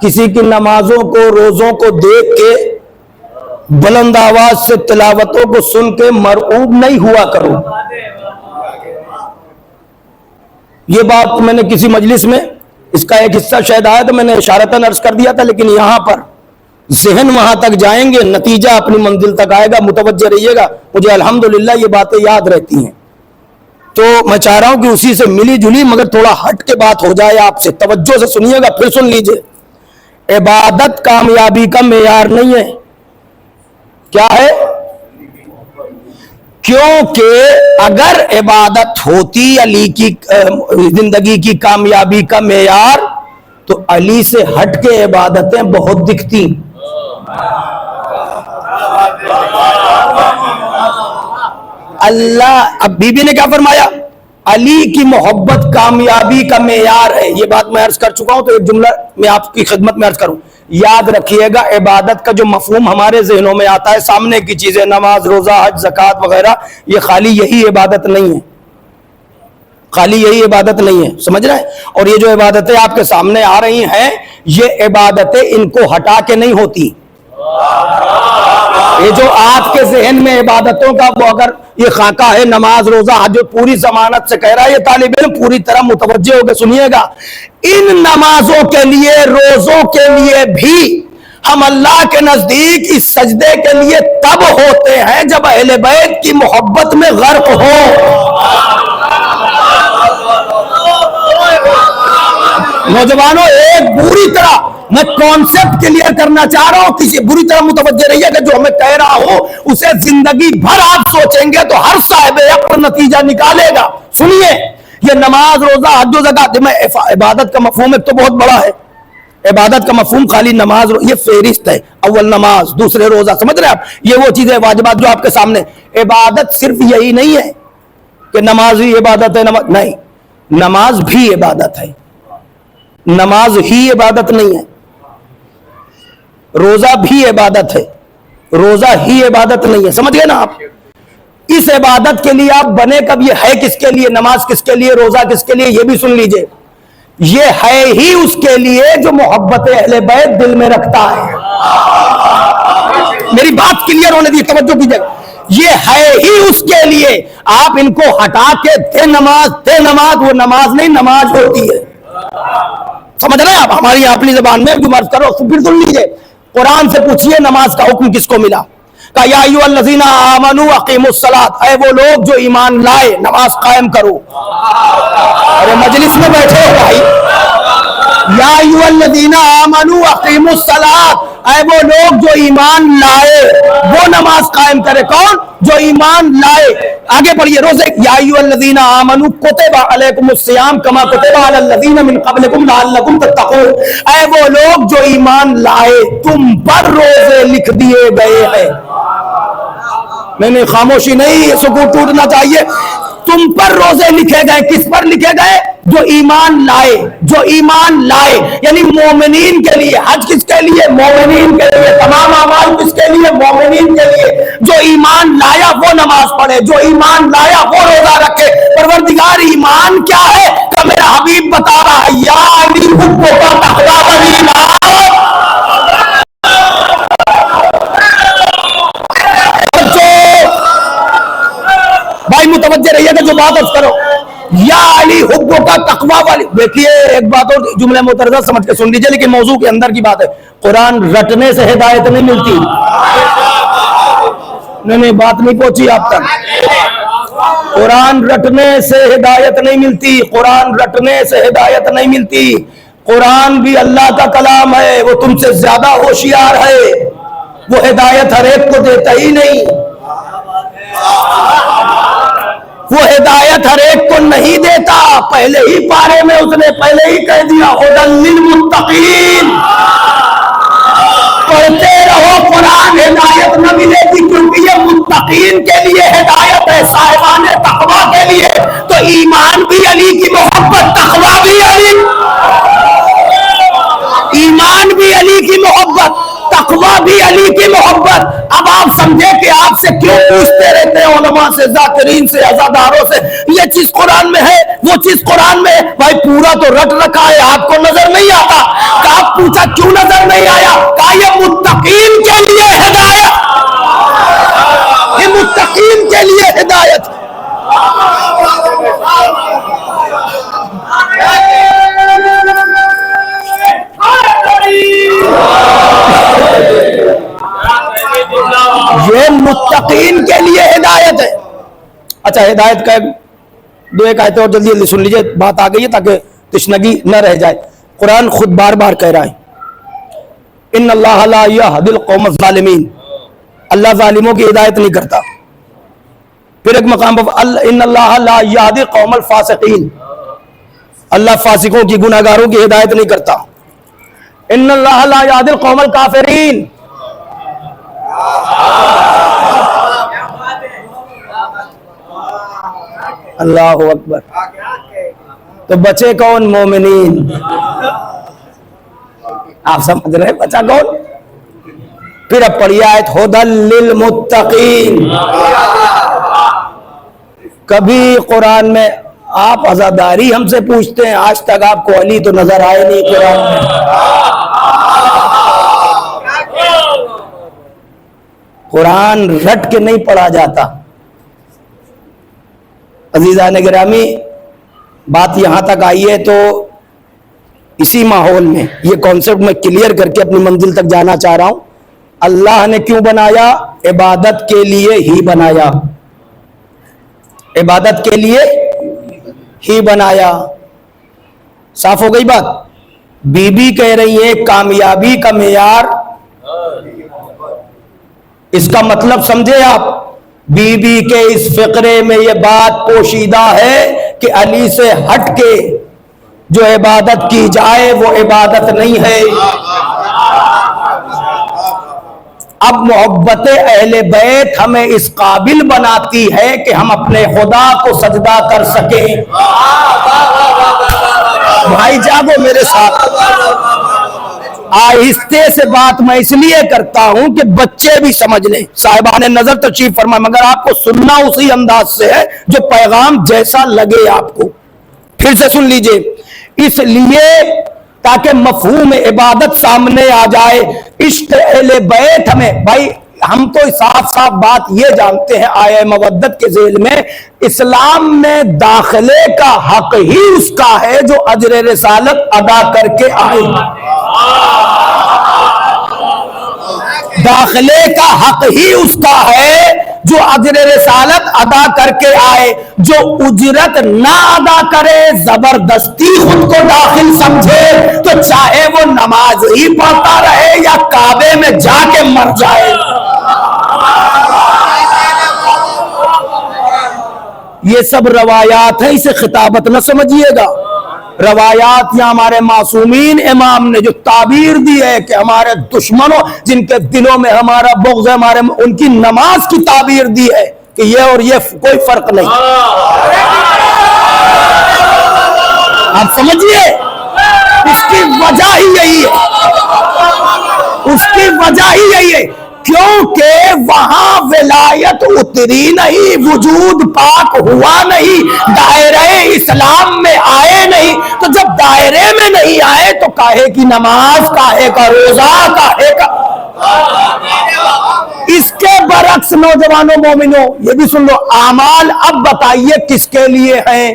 Speaker 1: किसी की नमाजों को रोजों को देख के बुलंद आवाज से तिलावतों को सुन के मरऊब नहीं हुआ करो। ये बात मैंने किसी मजलिस में इसका एक हिस्सा शायद आया तो मैंने इशारतन अर्ज कर दिया था, लेकिन यहां पर जहन वहां तक जाएंगे, नतीजा अपनी मंजिल तक आएगा। मुतवज्जह रहिएगा, मुझे अल्हम्दुलिल्लाह ये बातें याद रहती हैं। तो मैं चाह रहा हूं कि उसी से मिली जुली मगर थोड़ा हट के बात हो जाए आपसे। तवज्जो से सुनिएगा, फिर सुन लीजिए। इबादत कामयाबी का मेयार नहीं है। क्या है? क्योंकि अगर इबादत होती अली की जिंदगी की कामयाबी का मेयार, तो अली से हट के इबादतें बहुत दिखती। अल्लाह, अब बीबी ने क्या फरमाया? अली की मोहब्बत कामयाबी का मेयार है। ये बात मैं अर्ज कर चुका हूं, तो एक जुमला मैं आपकी खिदमत में अर्ज करूं। याद रखिएगा, इबादत का जो मफहूम हमारे जहनों में आता है, सामने की चीजें नमाज, रोजा, हज, ज़कात वगैरह, ये खाली यही इबादत नहीं है, खाली यही इबादत नहीं है, समझ रहे हैं? और ये जो इबादतें आपके सामने आ रही हैं, ये इबादतें इनको हटा के नहीं होती। ये जो आपके जहन में इबादतों का, वो अगर ये खाका है नमाज, रोजा, हज, जो पूरी जमानत से कह रहा है ये तालिब इल्म, पूरी तरह मुतवज्जे होकर सुनिएगा। इन नमाजों के लिए, रोजों के लिए भी हम अल्लाह के नजदीक इस सजदे के लिए तब होते हैं जब अहले बैत की मोहब्बत में गर्क हो। नौजवानों, एक बुरी तरह मैं कॉन्सेप्ट क्लियर करना चाह रहा हूं, किसी बुरी तरह मुतवज्जे रहिए कि जो हमें कह रहा हूं उसे जिंदगी भर आप सोचेंगे तो हर साहिब अक्ल नतीजा निकालेगा। सुनिए, ये नमाज, रोजा, हज, ज़कात में इबादत का मफहूम एक तो बहुत बड़ा है। इबादत का मफहूम खाली नमाज, ये फेरिस्त है। अव्वल नमाज, दूसरे रोजा, समझ रहे हैं आप? ये वो चीजें वाजिबात जो आपके सामने। इबादत सिर्फ यही नहीं है कि नमाज ही इबादत है, नमाज नहीं, नमाज भी इबादत है, नमाज ही इबादत नहीं है। रोजा भी इबादत है, रोजा ही इबादत नहीं है, समझ गए ना आप? इस इबादत के लिए आप बने कब? ये है किसके लिए? नमाज किसके लिए? रोजा किसके लिए? ये भी सुन लीजिए। ये है ही उसके लिए जो मोहब्बत अहले बैत दिल में रखता है। मेरी बात क्लियर होने दी, तवज्जो कीजिएगा। ये है ही उसके लिए। आप इनको हटा के थे नमाज, वो नमाज नहीं, नमाज होती है। समझ रहे हैं आप? हमारी अपनी जबान में जो मर्ज करो, फिर सुन लीजिए। कुरान से पूछिए नमाज का हुक्म किसको मिला? का या अय्युहल्लज़ीना आमनू अक़ीमुस्सलात, ऐ वो लोग जो ईमान लाए, नमाज कायम करो। अरे मजलिस में बैठे हो भाई। या अय्युहल्लज़ीना आमनू अक़ीमुस्सलात, ऐ वो लोग जो ईमान लाए, वो नमाज कायम करे। कौन? जो ईमान लाए। आगे पढ़िए, रोजे। या अय्युहल्लज़ीना आमनू कुतिबा अलैकुमुस्सियाम कमा कुतिबा अलल्लज़ीना मिन क़ब्लिकुम लअल्लकुम तत्तक़ून, ऐ वो लोग जो ईमान लाए, तुम पर रोजे लिख दिए गए हैं। नहीं, खामोशी नहीं, सुकून टूटना चाहिए। तुम पर रोजे लिखे गए। किस पर लिखे गए? जो ईमान लाए, जो ईमान लाए, यानी मोमिनीन के लिए। हज किसके लिए? मोमिनीन के लिए। तमाम अमाल किसके लिए? मोमिनीन के लिए। जो ईमान लाया वो नमाज पढ़े, जो ईमान लाया वो रोजा रखे। परवरदिगार ईमान क्या है? का मेरा हबीब बता रहा है, या अली हुब्बु का तक़वा वल ईमान। भाई मुतवज्जे रहिएगा, जो बात अर्ज करो। या अली हुब्बु का तक़वा वाली। देखिए, एक बात और जुमले मुतरज़ा समझ के सुन लीजिए, लेकिन मौजू के अंदर की बात है। कुरान रटने से हिदायत नहीं मिलती। नहीं, बात नहीं पहुंची आप तक। कुरान रटने से हिदायत नहीं मिलती। कुरान रटने से हिदायत नहीं मिलती। कुरान भी अल्लाह का कलाम है, वो तुमसे ज्यादा होशियार है। वो हिदायत हर एक को देता ही नहीं। वो हिदायत हर एक को नहीं देता। पहले ही पारे में उसने पहले ही कह दिया, हुदल लिल मुत्तकीन। पढ़ते रहो कुरान, हिदायत न मिलेगी, क्योंकि ये मुत्तकीन के लिए हिदायत है, साहिबान तक़वा के लिए। तो ईमान भी अली की मोहब्बत, तक़वा भी अली, ईमान भी अली की मोहब्बत, तक़वा भी अली की मोहब्बत। अब आप समझे कि आपसे क्यों पूछते रहते हैं उलमा से, ज़ाकिरीन से, अज़ादारों से, ये चीज कुरान में है, वो चीज कुरान में है। भाई पूरा तो रट रखा है, आपको नजर नहीं आता। आप पूछा क्यों नजर नहीं आया? कहा ये मुत्तकीन के लिए हिदायत।
Speaker 2: हिदायत। ये मुत्तकीन के लिए हिदायत है। अच्छा, हिदायत का दो एक आयतें और जल्दी जल्दी सुन लीजिए, बात आ गई है ताकि तशनगी न रह जाए। कुरान खुद बार बार कह रहा है, इन्नल्लाह ला यहदिल कौमज़ ज़ालिमीन, अल्लाह जालिमों की हिदायत नहीं करता। फिर एक मकाम पर इन्नल्लाह ला यहदिल कौमल फासिकीन, अल्लाह फासिकों की गुनाहगारों की हिदायत नहीं करता। इन्नल्लाह ला यहदिल कौमल काफिरीन, अल्लाहु अकबर। तो बचे कौन? मोमिनीन। आप समझ रहे हैं बचा कौन? फिर अब पढ़िए आयत, हुदल लिल मुत्तकीन। कभी कुरान में आप अज़ादारी हमसे पूछते हैं, आज तक आपको अली तो नजर आए नहीं कुरान में। कुरान रट के नहीं पढ़ा जाता। अजीज़ान गिरामी, बात यहां तक आई है तो इसी माहौल में ये कॉन्सेप्ट मैं क्लियर करके अपनी मंजिल तक जाना चाह रहा हूं। अल्लाह ने क्यों बनाया? इबादत के लिए ही बनाया, इबादत के लिए ही बनाया। साफ हो गई बात? बीबी कह रही है कामयाबी का मेयार, इसका मतलब समझे आप? बीबी के इस फिक्रे में यह बात पोशीदा है कि अली से हट के जो इबादत की जाए वो इबादत नहीं है। अब मोहब्बत अहले बैत हमें इस काबिल बनाती है कि हम अपने खुदा को सजदा कर सके। भाई जागो मेरे साथ। आहिस्ते से बात मैं इसलिए करता हूं कि बच्चे भी समझ लें। साहिबान नजर तशरीफ फरमा, मगर आपको सुनना उसी अंदाज से है जो पैगाम जैसा लगे आपको। फिर से सुन लीजिए, इसलिए ताकि मफहूम इबादत सामने आ जाए। इश्क अहले बैत हमें, भाई हम तो साफ साफ बात ये जानते हैं आया मवद्दत के ज़ेल में, इस्लाम में दाखिले का हक ही उसका है जो अजर रिसालत अदा करके आए। दाखिले का हक ही उसका है जो अजर रिसालत अदा करके आए। जो उजरत ना अदा करे, जबरदस्ती खुद को दाखिल समझे, तो चाहे वो नमाज ही पढ़ता रहे या काबे में जाके मर जाए। ये सब रवायात है, इसे खिताबत न समझिएगा। रवायात या हमारे मासूमीन इमाम ने जो ताबीर दी है कि हमारे दुश्मनों जिनके दिलों में हमारा बुग़्ज़ है, हमारे उनकी नमाज की ताबीर दी है कि ये और ये कोई फर्क नहीं। आप समझिए, उसकी वजह ही यही है, उसकी वजह ही यही है क्योंकि वहां विलायत उतरी नहीं, वजूद पाक हुआ नहीं, दायरे इस्लाम में आए नहीं। तो जब दायरे में नहीं आए तो काहे की नमाज, काहे का रोजा, काहे का। इसके बरक्स नौजवानों मोमिनों ये भी सुन लो, आमाल अब बताइए किसके लिए हैं?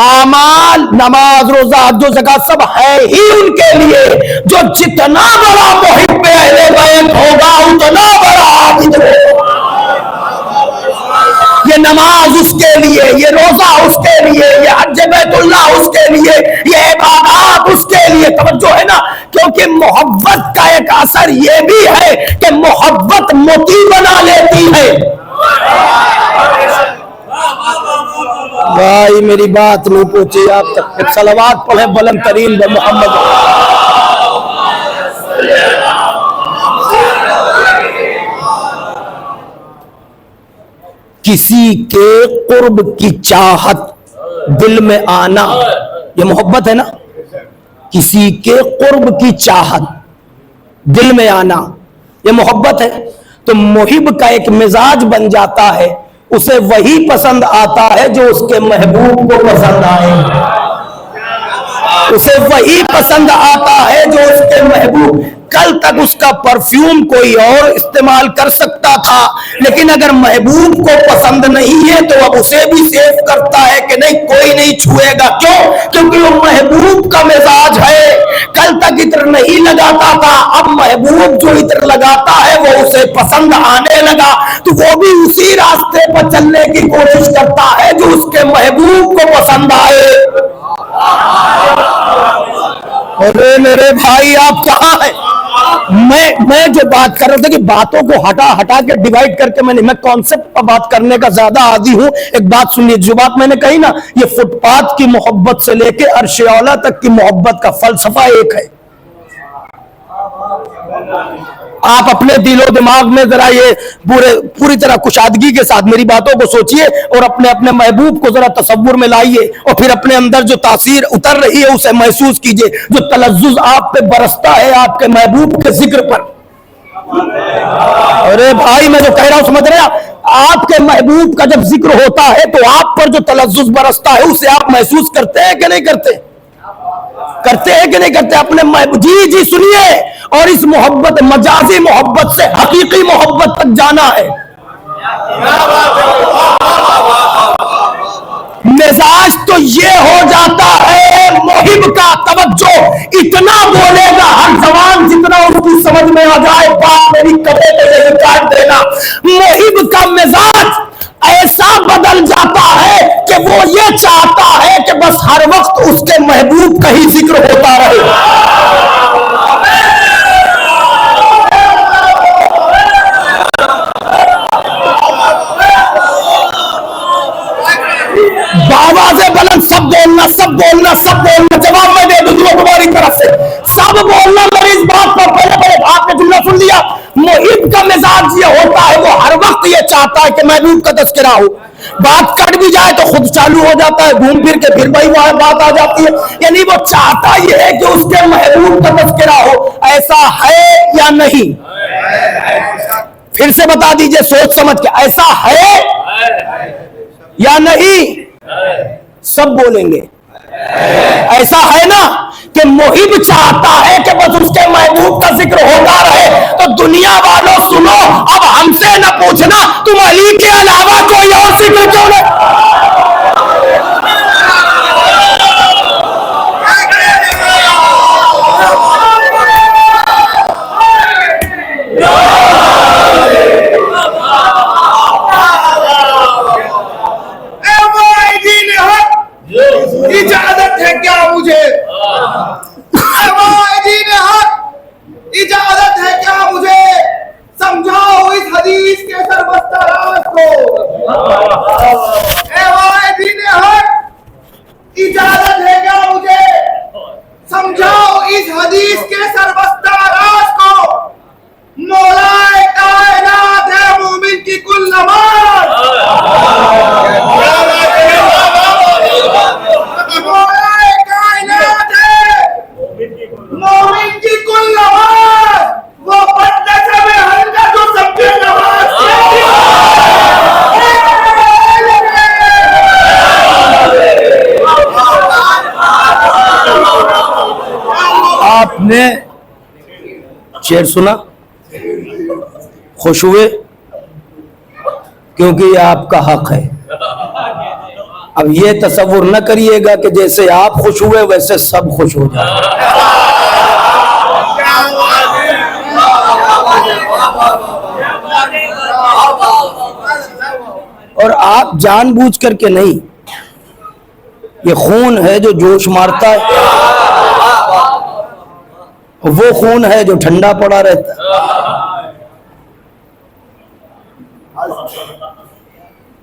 Speaker 2: आमाल, नमाज, रोजा, हज, ज़कात सब है ही उनके लिए जो जितना बड़ा मुहिब्ब अहले बैत होगा उतना बड़ा आबिद होगा। ये नमाज उसके लिए, ये रोजा उसके लिए, ये हज बैतुल्लाह उसके लिए, ये इबादत उसके लिए। तवज्जो है ना, क्योंकि मोहब्बत का एक असर ये भी है कि मोहब्बत मोती बना लेती है। भाई मेरी बात नहीं पहुंची आप तक। एक सलवात पढ़े बुलंद तरीन व मोहम्मद। किसी के कुर्ब की चाहत दिल में आना, ये मोहब्बत है ना। किसी के कुर्ब की चाहत दिल में आना, ये मोहब्बत है। तो मुहिब का एक मिजाज बन जाता है, उसे वही पसंद आता है जो उसके महबूब को पसंद आए। उसे वही पसंद आता है जो उसके महबूब। कल तक उसका परफ्यूम कोई और इस्तेमाल कर सकता था, लेकिन अगर महबूब को पसंद नहीं है तो अब उसे भी सेव करता है कि नहीं, कोई नहीं छुएगा। क्यों? क्योंकि वो महबूब का मिजाज है। कल तक इत्र नहीं लगाता था, अब महबूब जो इत्र लगाता है वो उसे पसंद आने लगा, तो वो भी उसी रास्ते पर चलने की कोशिश करता है जो उसके महबूब को पसंद आए। अरे मेरे भाई, आप कहां हैं? मैं जो बात कर रहा था कि बातों को हटा हटा के डिवाइड करके मैं कॉन्सेप्ट पर बात करने का ज्यादा आदी हूं। एक बात सुनिए, जो बात मैंने कही ना, ये फुटपाथ की मोहब्बत से लेके अर्श औला तक की मोहब्बत का फलसफा एक है। आप अपने दिलो दिमाग में जरा ये पूरी तरह कुशादगी के साथ मेरी बातों को सोचिए और अपने अपने महबूब को जरा तसव्वुर में लाइए और फिर अपने अंदर जो तासीर उतर रही है उसे महसूस कीजिए, जो तलज्जुज आप पे बरसता है आपके महबूब के जिक्र पर। अरे भाई, मैं जो कह रहा हूं समझ रहे हैं? आपके महबूब का जब जिक्र होता है तो आप पर जो तलज्जुज बरसता है उसे आप महसूस करते हैं कि नहीं करते? करते हैं कि नहीं करते? अपने महबूब जी सुनिए, और इस मोहब्बत, मजाजी मोहब्बत से हकीकी मोहब्बत तक जाना है। मिजाज तो ये हो जाता है मोहिब का, तवज्जो इतना बोलेगा हर जवान जितना उसकी समझ में आ जाए, बात मेरी कदे पे नहीं काट देना। मोहिब का मिजाज ऐसा बदल जाता है कि वो ये चाहता है कि बस हर वक्त उसके महबूब का ही जिक्र होता रहे। बाबा से बुलंद सब बोलना, सब बोलना, सब बोलना। जवाब मैं दे दूंगा तुम्हारी तरफ से, सब बोलना। मेरी इस बात पर पहले आपने जुमला सुन लिया। मुहिब का मिजाज ये होता है, वो हर वक्त ये चाहता है कि महबूब का तस्करा हो। बात कट भी जाए तो खुद चालू हो जाता है, घूम फिर के फिर वही बात आ जाती है। यानी वो चाहता ये है कि उसके महबूब का तस्करा हो। ऐसा है या नहीं? फिर से बता दीजिए सोच समझ के, ऐसा है या नहीं? सब बोलेंगे ऐसा है ना कि मुहिब चाहता है कि बस उसके महबूब का जिक्र होता रहे। तो दुनिया वालों सुनो, अब हमसे न पूछना तुम अली के अलावा कोई और जिक्र क्यों नहीं।
Speaker 3: इजाजत है क्या मुझे, इजाजत है क्या मुझे, समझाओ इस हदीस के सरबस्ता राज को। इजाजत है क्या मुझे, समझाओ इस हदीस के सरबस्ता राज को। मौलाए कायनात है मोमिन की कुल नमाज, मौलाए कायनात है मोमिन की कुल नमाज। वो पढ़ने से में हल्का जो सबके नमाज
Speaker 2: आपने शेर सुना, खुश हुए, क्योंकि ये आपका हक है। अब ये तसव्वुर न करिएगा कि जैसे आप खुश हुए वैसे सब खुश हो जाए। और आप जानबूझ करके नहीं, ये खून है जो जोश मारता है, वो खून है जो ठंडा पड़ा रहता है।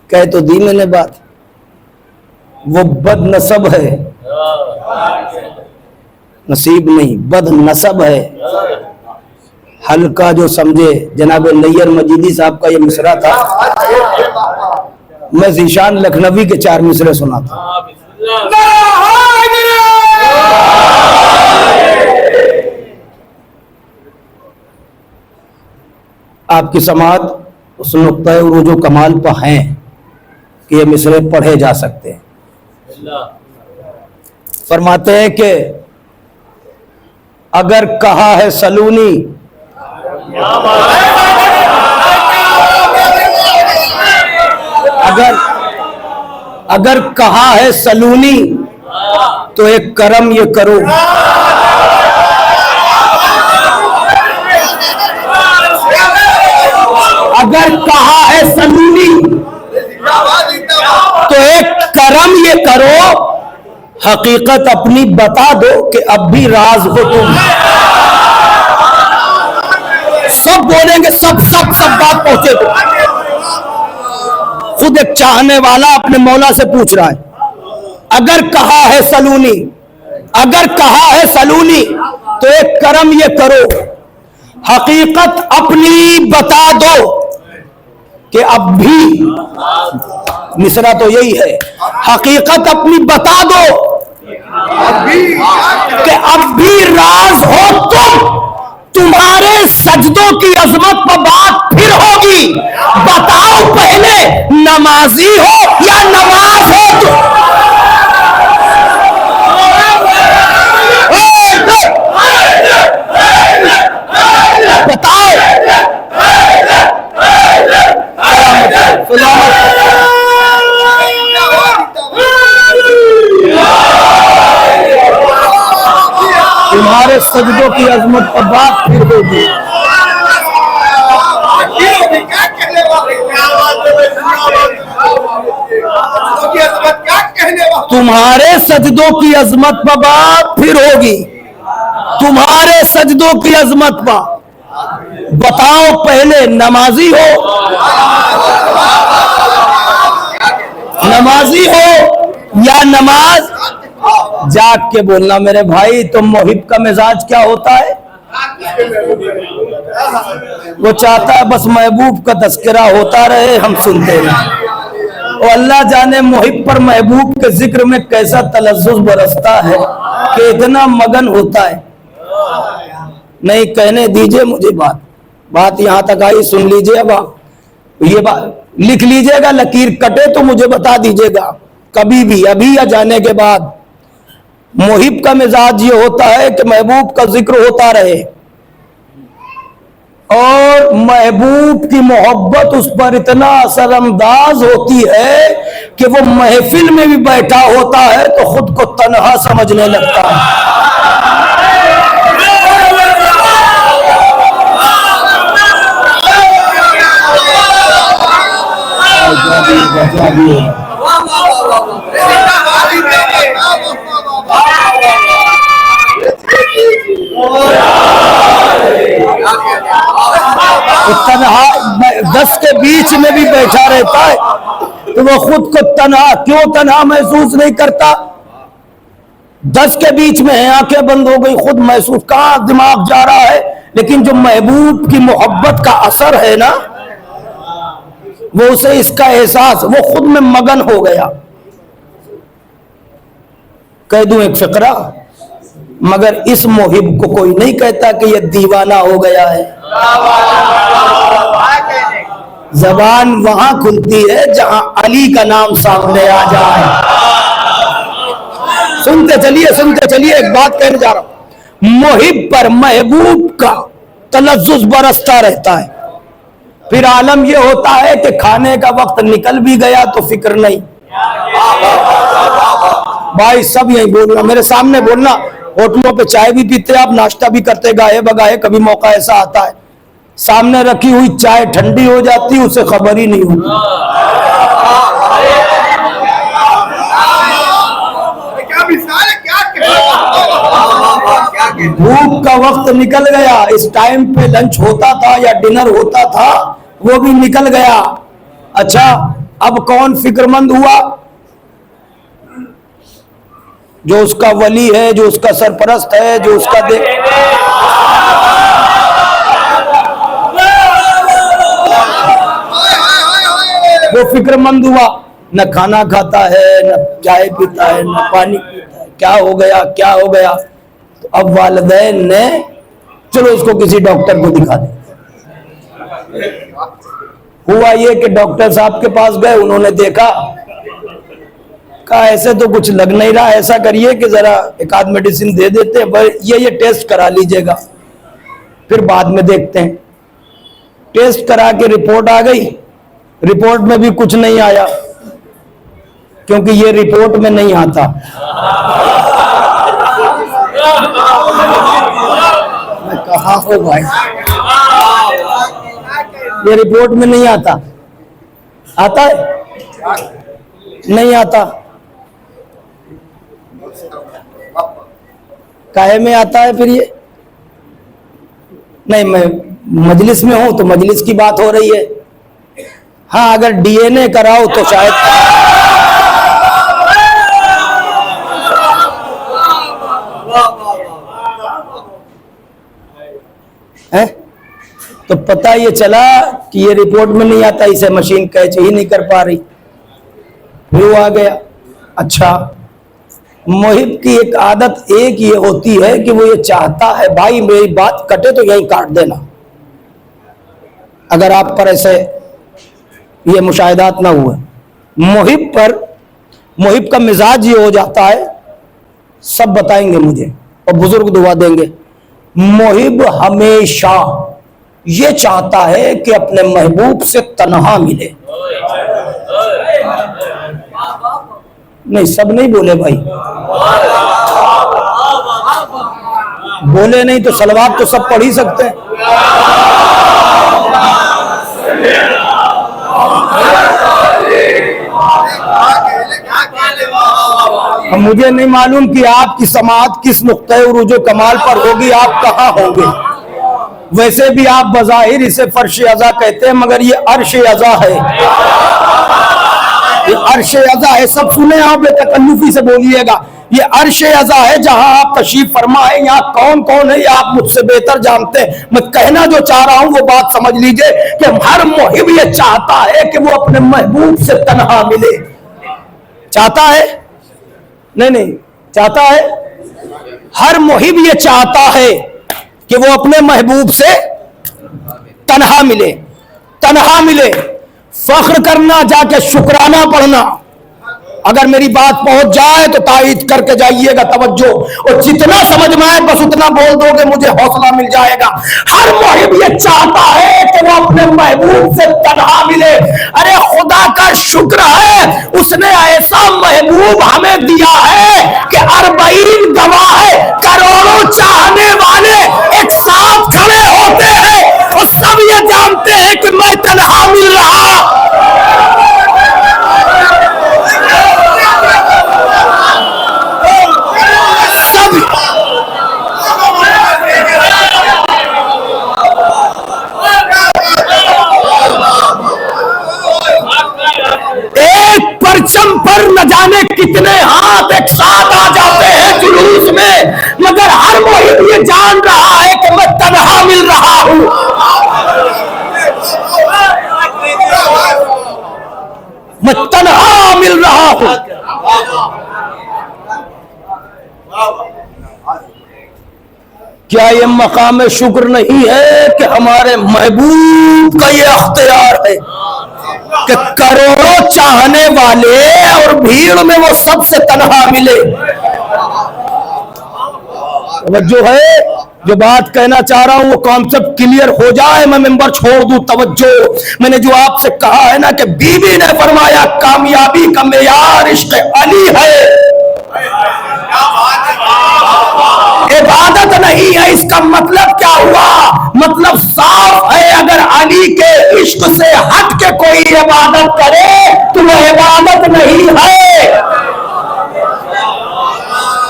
Speaker 2: कह तो दी मैंने बात, वो बदनसब है, नसीब नहीं बदनसब है। हल्का जो समझे, जनाब नैयर मजीदी साहब का ये मिसरा था, मैं ज़ीशान लखनवी के 4 मिसरे सुना था। आपकी समात उस नुक्ता उरूजो कमाल पर हैं कि ये मिसरे पढ़े जा सकते हैं। फरमाते हैं कि अगर कहा है सलूनी, अगर कहा है सलूनी तो एक कर्म ये करो, अगर कहा है सलूनी तो एक कर्म ये करो, हकीकत अपनी बता दो कि अब भी राज हो तुम। सब बोलेंगे, सब सब सब बात पहुंचे तो। खुद एक चाहने वाला अपने मौला से पूछ रहा है, अगर कहा है सलूनी, अगर कहा है सलूनी तो एक कर्म ये करो, हकीकत अपनी बता दो कि अब भी, मिसरा तो यही है, हकीकत अपनी बता दो कि अब भी राज हो तुम। तुम्हारे सजदों की अजमत पर बात फिर होगी, बताओ पहले नमाजी हो या नमाज हो तुम। बताओ तुम्हारे सजदों की अजमत पर बात फिर होगी। तुम्हारे सजदों की अजमत पर बात फिर होगी, तुम्हारे सजदों की अजमत पर। बताओ पहले नमाजी हो, नमाजी हो या नमाज। जाग के बोलना मेरे भाई। तो मोहिब का मिजाज क्या होता है? वो चाहता है बस महबूब का तस्करा होता रहे, हम सुनते रहे। और अल्लाह जाने मोहिब पर महबूब के जिक्र में कैसा तलज्जुज़ बरसता है कि इतना मगन होता है। नहीं, कहने दीजिए मुझे बात यहां तक आई, सुन लीजिए। अब ये बात लिख लीजिएगा, लकीर कटे तो मुझे बता दीजिएगा कभी भी, अभी या जाने के बाद। मोहिब का मिजाज ये होता है कि महबूब का जिक्र होता रहे और महबूब की मोहब्बत उस पर इतना असरअंदाज होती है कि वो महफिल में भी बैठा होता है तो खुद को तन्हा समझने लगता है। तन्हा 10 के बीच में भी बैठा रहता है तो वो खुद को तन्हा क्यों तन्हा महसूस नहीं करता? 10 के बीच में है, आंखें बंद हो गई, खुद महसूस, कहां दिमाग जा रहा है। लेकिन जो महबूब की मोहब्बत का असर है ना, वो उसे इसका एहसास, वो खुद में मगन हो गया। कह दूं एक फिक्रा, मगर इस मोहिब को कोई नहीं कहता कि यह दीवाना हो गया है। जबान वहां खुलती है जहां अली का नाम सामने आ जाए। सुनते चलिए एक बात कहने जा रहा हूं। मोहिब पर महबूब का तलज्जुज़ बरसता रहता है। फिर आलम यह होता है कि खाने का वक्त निकल भी गया तो फिक्र नहीं। भाई सब यही बोलना, मेरे सामने बोलना। होटलों पे चाय भी पीते आप, नाश्ता भी करते गाहे बगाहे, कभी मौका ऐसा आता है सामने रखी हुई चाय ठंडी हो जाती, उसे खबर ही नहीं होती। भूख का वक्त निकल गया, इस टाइम पे लंच होता था या डिनर होता था, वो भी निकल गया। अच्छा, अब कौन फिक्रमंद हुआ? जो उसका वली है, जो उसका सरपरस्त है, जो उसका वो फिक्रमंद हुआ। न खाना खाता है, न चाय पीता है, न पानी पीता है। क्या हो गया? तो अब वालिदैन ने चलो इसको किसी डॉक्टर को दिखा दे। हुआ ये कि डॉक्टर साहब के पास गए, उन्होंने देखा, कहा ऐसे तो कुछ लग नहीं रहा, ऐसा करिए कि जरा एक आध मेडिसिन दे देते हैं, पर ये टेस्ट करा लीजिएगा, फिर बाद में देखते हैं। टेस्ट करा के रिपोर्ट आ गई, रिपोर्ट में भी कुछ नहीं आया, क्योंकि ये रिपोर्ट में नहीं आता। मैं कहा हो भाई, ये रिपोर्ट में नहीं आता। आता है? नहीं आता। काहे में आता है फिर ये? नहीं, मैं मजलिस में हूं तो मजलिस की बात हो रही है। हाँ, अगर डीएनए कराओ तो शायद है, तो पता ये चला कि ये रिपोर्ट में नहीं आता, इसे मशीन कैच ही नहीं कर पा रही, फिर आ गया। अच्छा, मोहिब की एक आदत एक ये होती है कि वो ये चाहता है भाई मेरी बात कटे तो यही काट देना। अगर आप पर ऐसे ये मुशाहिदात ना हुए, मोहिब का मिजाज ये हो जाता है, सब बताएंगे मुझे और बुजुर्ग दुआ देंगे। मोहिब हमेशा ये चाहता है कि अपने महबूब से तन्हा मिले। नहीं, सब नहीं बोले भाई, बोले नहीं तो सलवात तो सब पढ़ ही सकते हैं। मुझे नहीं मालूम कि आपकी समाअत किस नुक्ते उरूज कमाल पर होगी, आप कहाँ होंगे। वैसे भी आप बज़ाहिर इसे फर्श अज़ा कहते हैं, मगर ये अर्श अज़ा है, ये अर्श अज़ा है। सब सुने आप, बेतकल्लुफी से बोलिएगा। ये अर्श अज़ा है जहां आप तशरीफ फरमा है। यहाँ कौन कौन है ये आप मुझसे बेहतर जानते हैं। मैं कहना जो चाह रहा हूं वो बात समझ लीजिए कि हर मोहिब ये चाहता है कि वो अपने महबूब से तन्हा मिले। चाहता है? नहीं, चाहता है। हर मोहिब ये चाहता है कि वो अपने महबूब से तन्हा मिले। फख्र करना, जाके शुक्राना पढ़ना। अगर मेरी बात पहुंच जाए तो तायीद करके जाइएगा, तवज्जो। और जितना समझ में आए बस उतना बोल दोगे, मुझे हौसला मिल जाएगा। हर मोहिब ये चाहता है कि वो अपने महबूब से तन्हा मिले। अरे खुदा का शुक्र है, उसने ऐसा महबूब हमें दिया है कि 40 गवाह है, करोड़ों चाहने वाले एक साथ खड़े होते हैं और सब ये जानते हैं कि मैं तन्हा मिल रहा। परचम पर न जाने कितने हाथ एक साथ आ जाते हैं जुलूस में, मगर हर मोहिब ये जान रहा है कि मैं तन्हा मिल रहा हूं। मैं तन्हा मिल रहा हूं। क्या ये मकाम शुक्र नहीं है कि हमारे महबूब का ये अख्तियार है कि करोड़ों चाहने वाले और भीड़ में वो सबसे तन्हा मिले। जो है, जो बात कहना चाह रहा हूं वो कॉन्सेप्ट क्लियर हो जाए, मैं मेंबर छोड़ दूं। तवज्जो, मैंने जो आपसे कहा है ना कि बीबी ने फरमाया कामयाबी का मेयार इश्क अली है, इबादत नहीं है। इसका मतलब क्या हुआ? मतलब साफ है, अगर अली के इश्क से हट के कोई इबादत करे तो वह इबादत नहीं है।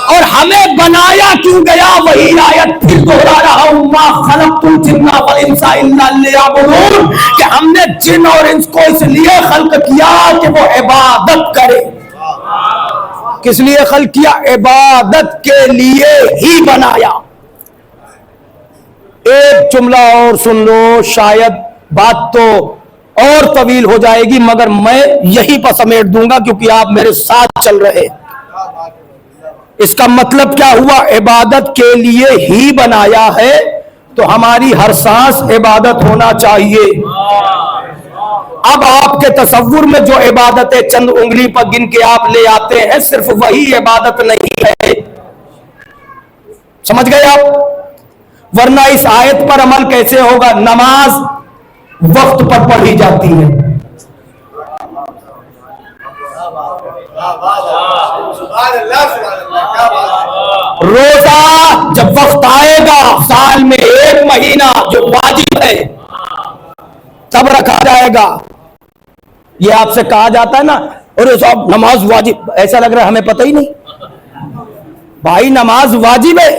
Speaker 2: और हमें बनाया क्यों गया, वही आयत फिर दोहरा रहा हूं, मा खलक़तुल जिन्ना वल इंसा इल्ला लियअबुदून, कि हमने जिन और इंस को इसलिए खल्क किया कि वो इबादत करे। किस लिए खल्क किया? इबादत के लिए ही बनाया। एक जुमला और सुन लो, शायद बात तो और तवील हो जाएगी, मगर मैं यहीं पर समेट दूंगा क्योंकि आप मेरे साथ चल रहे। इसका मतलब क्या हुआ? इबादत के लिए ही बनाया है, तो हमारी हर सांस इबादत होना चाहिए। अब आपके तसव्वुर में जो इबादतें चंद उंगली पर गिन के आप ले आते हैं, सिर्फ वही इबादत नहीं है। समझ गए आप? वरना इस आयत पर अमल कैसे होगा? नमाज वक्त पर पढ़ी जाती है, रोजा जब वक्त आएगा साल में एक महीना जो वाजिब है तब रखा जाएगा। ये आपसे कहा जाता है ना, अरे साहब नमाज वाजिब, ऐसा लग रहा है हमें पता ही नहीं। भाई नमाज वाजिब है,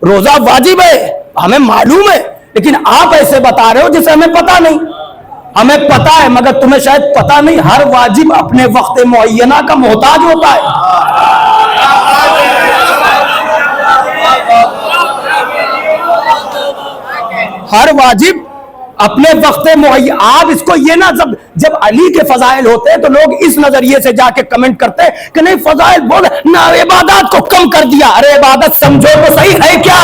Speaker 2: रोजा वाजिब है, हमें मालूम है, लेकिन आप ऐसे बता रहे हो जैसे हमें पता नहीं। हमें पता है मगर तुम्हें शायद पता नहीं, हर वाजिब अपने वक्त मुअय्यना का मोहताज होता है। हर वाजिब अपने वक्त मुहैया। आप इसको ये ना, जब अली के फजाइल होते हैं तो लोग इस नजरिए से जाके कमेंट करते हैं कि नहीं फजाइल बोल ना, इबादत को कम कर दिया। अरे इबादत समझो तो सही है क्या?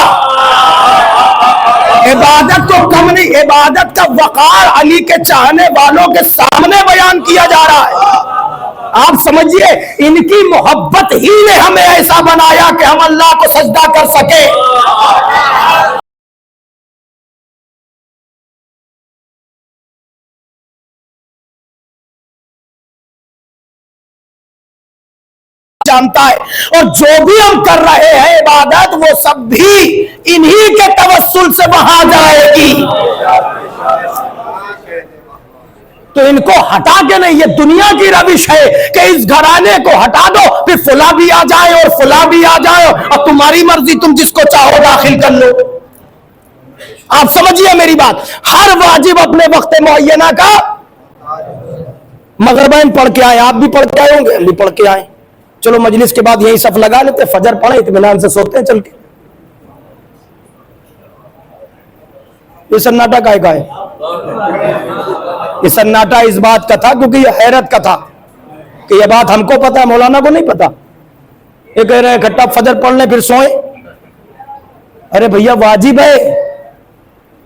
Speaker 2: इबादत को कम नहीं, इबादत का वकार अली के चाहने वालों के सामने बयान किया जा रहा है। आप समझिए, इनकी मोहब्बत ही ने हमें ऐसा बनाया कि हम अल्लाह को सजदा कर सके। जानता है, और जो भी हम कर रहे हैं इबादत, वो सब भी इन्हीं के तवस्सुल से वहां जाएगी। तो इनको हटा के नहीं, ये दुनिया की रविश है कि इस घराने को हटा दो, फिर फुला भी आ जाए और फुला भी आ जाए, और तुम्हारी मर्जी, तुम जिसको चाहो दाखिल कर लो। आप समझिए मेरी बात, हर वाजिब अपने वक्त मुअय्यना का। मगरिबाइन पढ़ के आए, आप भी पढ़ के आए होंगे, हम भी पढ़ के आए। चलो मजलिस के बाद यही सफ लगा लेते, फजर पढ़े इत्मीनान से सोते हैं चल के। ये सन्नाटा काहे का है? ये सन्नाटा इस बात का था क्योंकि ये हैरत का था कि ये बात हमको पता है, मौलाना को नहीं पता। ये कह रहे हैं इकट्ठा फजर पढ़ ले फिर सोए। अरे भैया वाजिब है,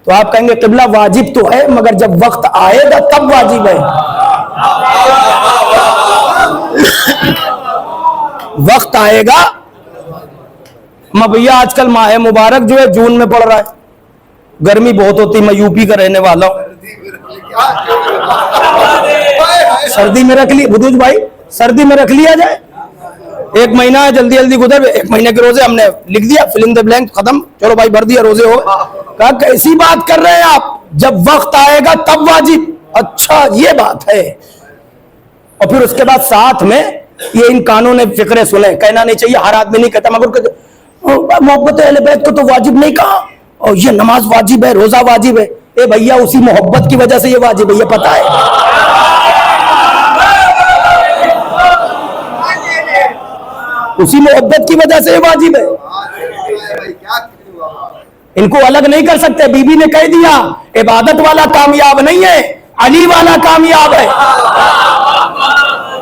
Speaker 2: तो आप कहेंगे किबला वाजिब तो है मगर जब वक्त आएगा तब वाजिब है। वक्त आएगा। मैं भैया आजकल माह मुबारक जो है जून में पड़ रहा है, गर्मी बहुत होती, मैं यूपी का रहने वाला हूं। सर्दी में रख ली बुदूज भाई, सर्दी में रख लिया जाए, एक महीना है जल्दी जल्दी गुजर, एक महीने के रोजे हमने लिख दिया, फिल इन द ब्लैंक, खत्म, चलो भाई भर दिया, रोजे हो। कहा कैसी बात कर रहे हैं आप, जब वक्त आएगा तब वाजिब। अच्छा ये बात है। और फिर उसके बाद साथ में ये इन कानून फिक्रे सुने, कहना नहीं चाहिए, हर आदमी नहीं कहता, मगर मोहब्बत अहले बैत को तो वाजिब नहीं कहा, और ये नमाज वाजिब है, रोजा वाजिब है। ए भैया उसी मोहब्बत की वजह से ये वाजिब है, ये पता है। उसी मोहब्बत की वजह से ये वाजिब है। इनको अलग नहीं कर सकते। बीबी ने कह दिया इबादत वाला कामयाब नहीं है, अली वाला कामयाब है।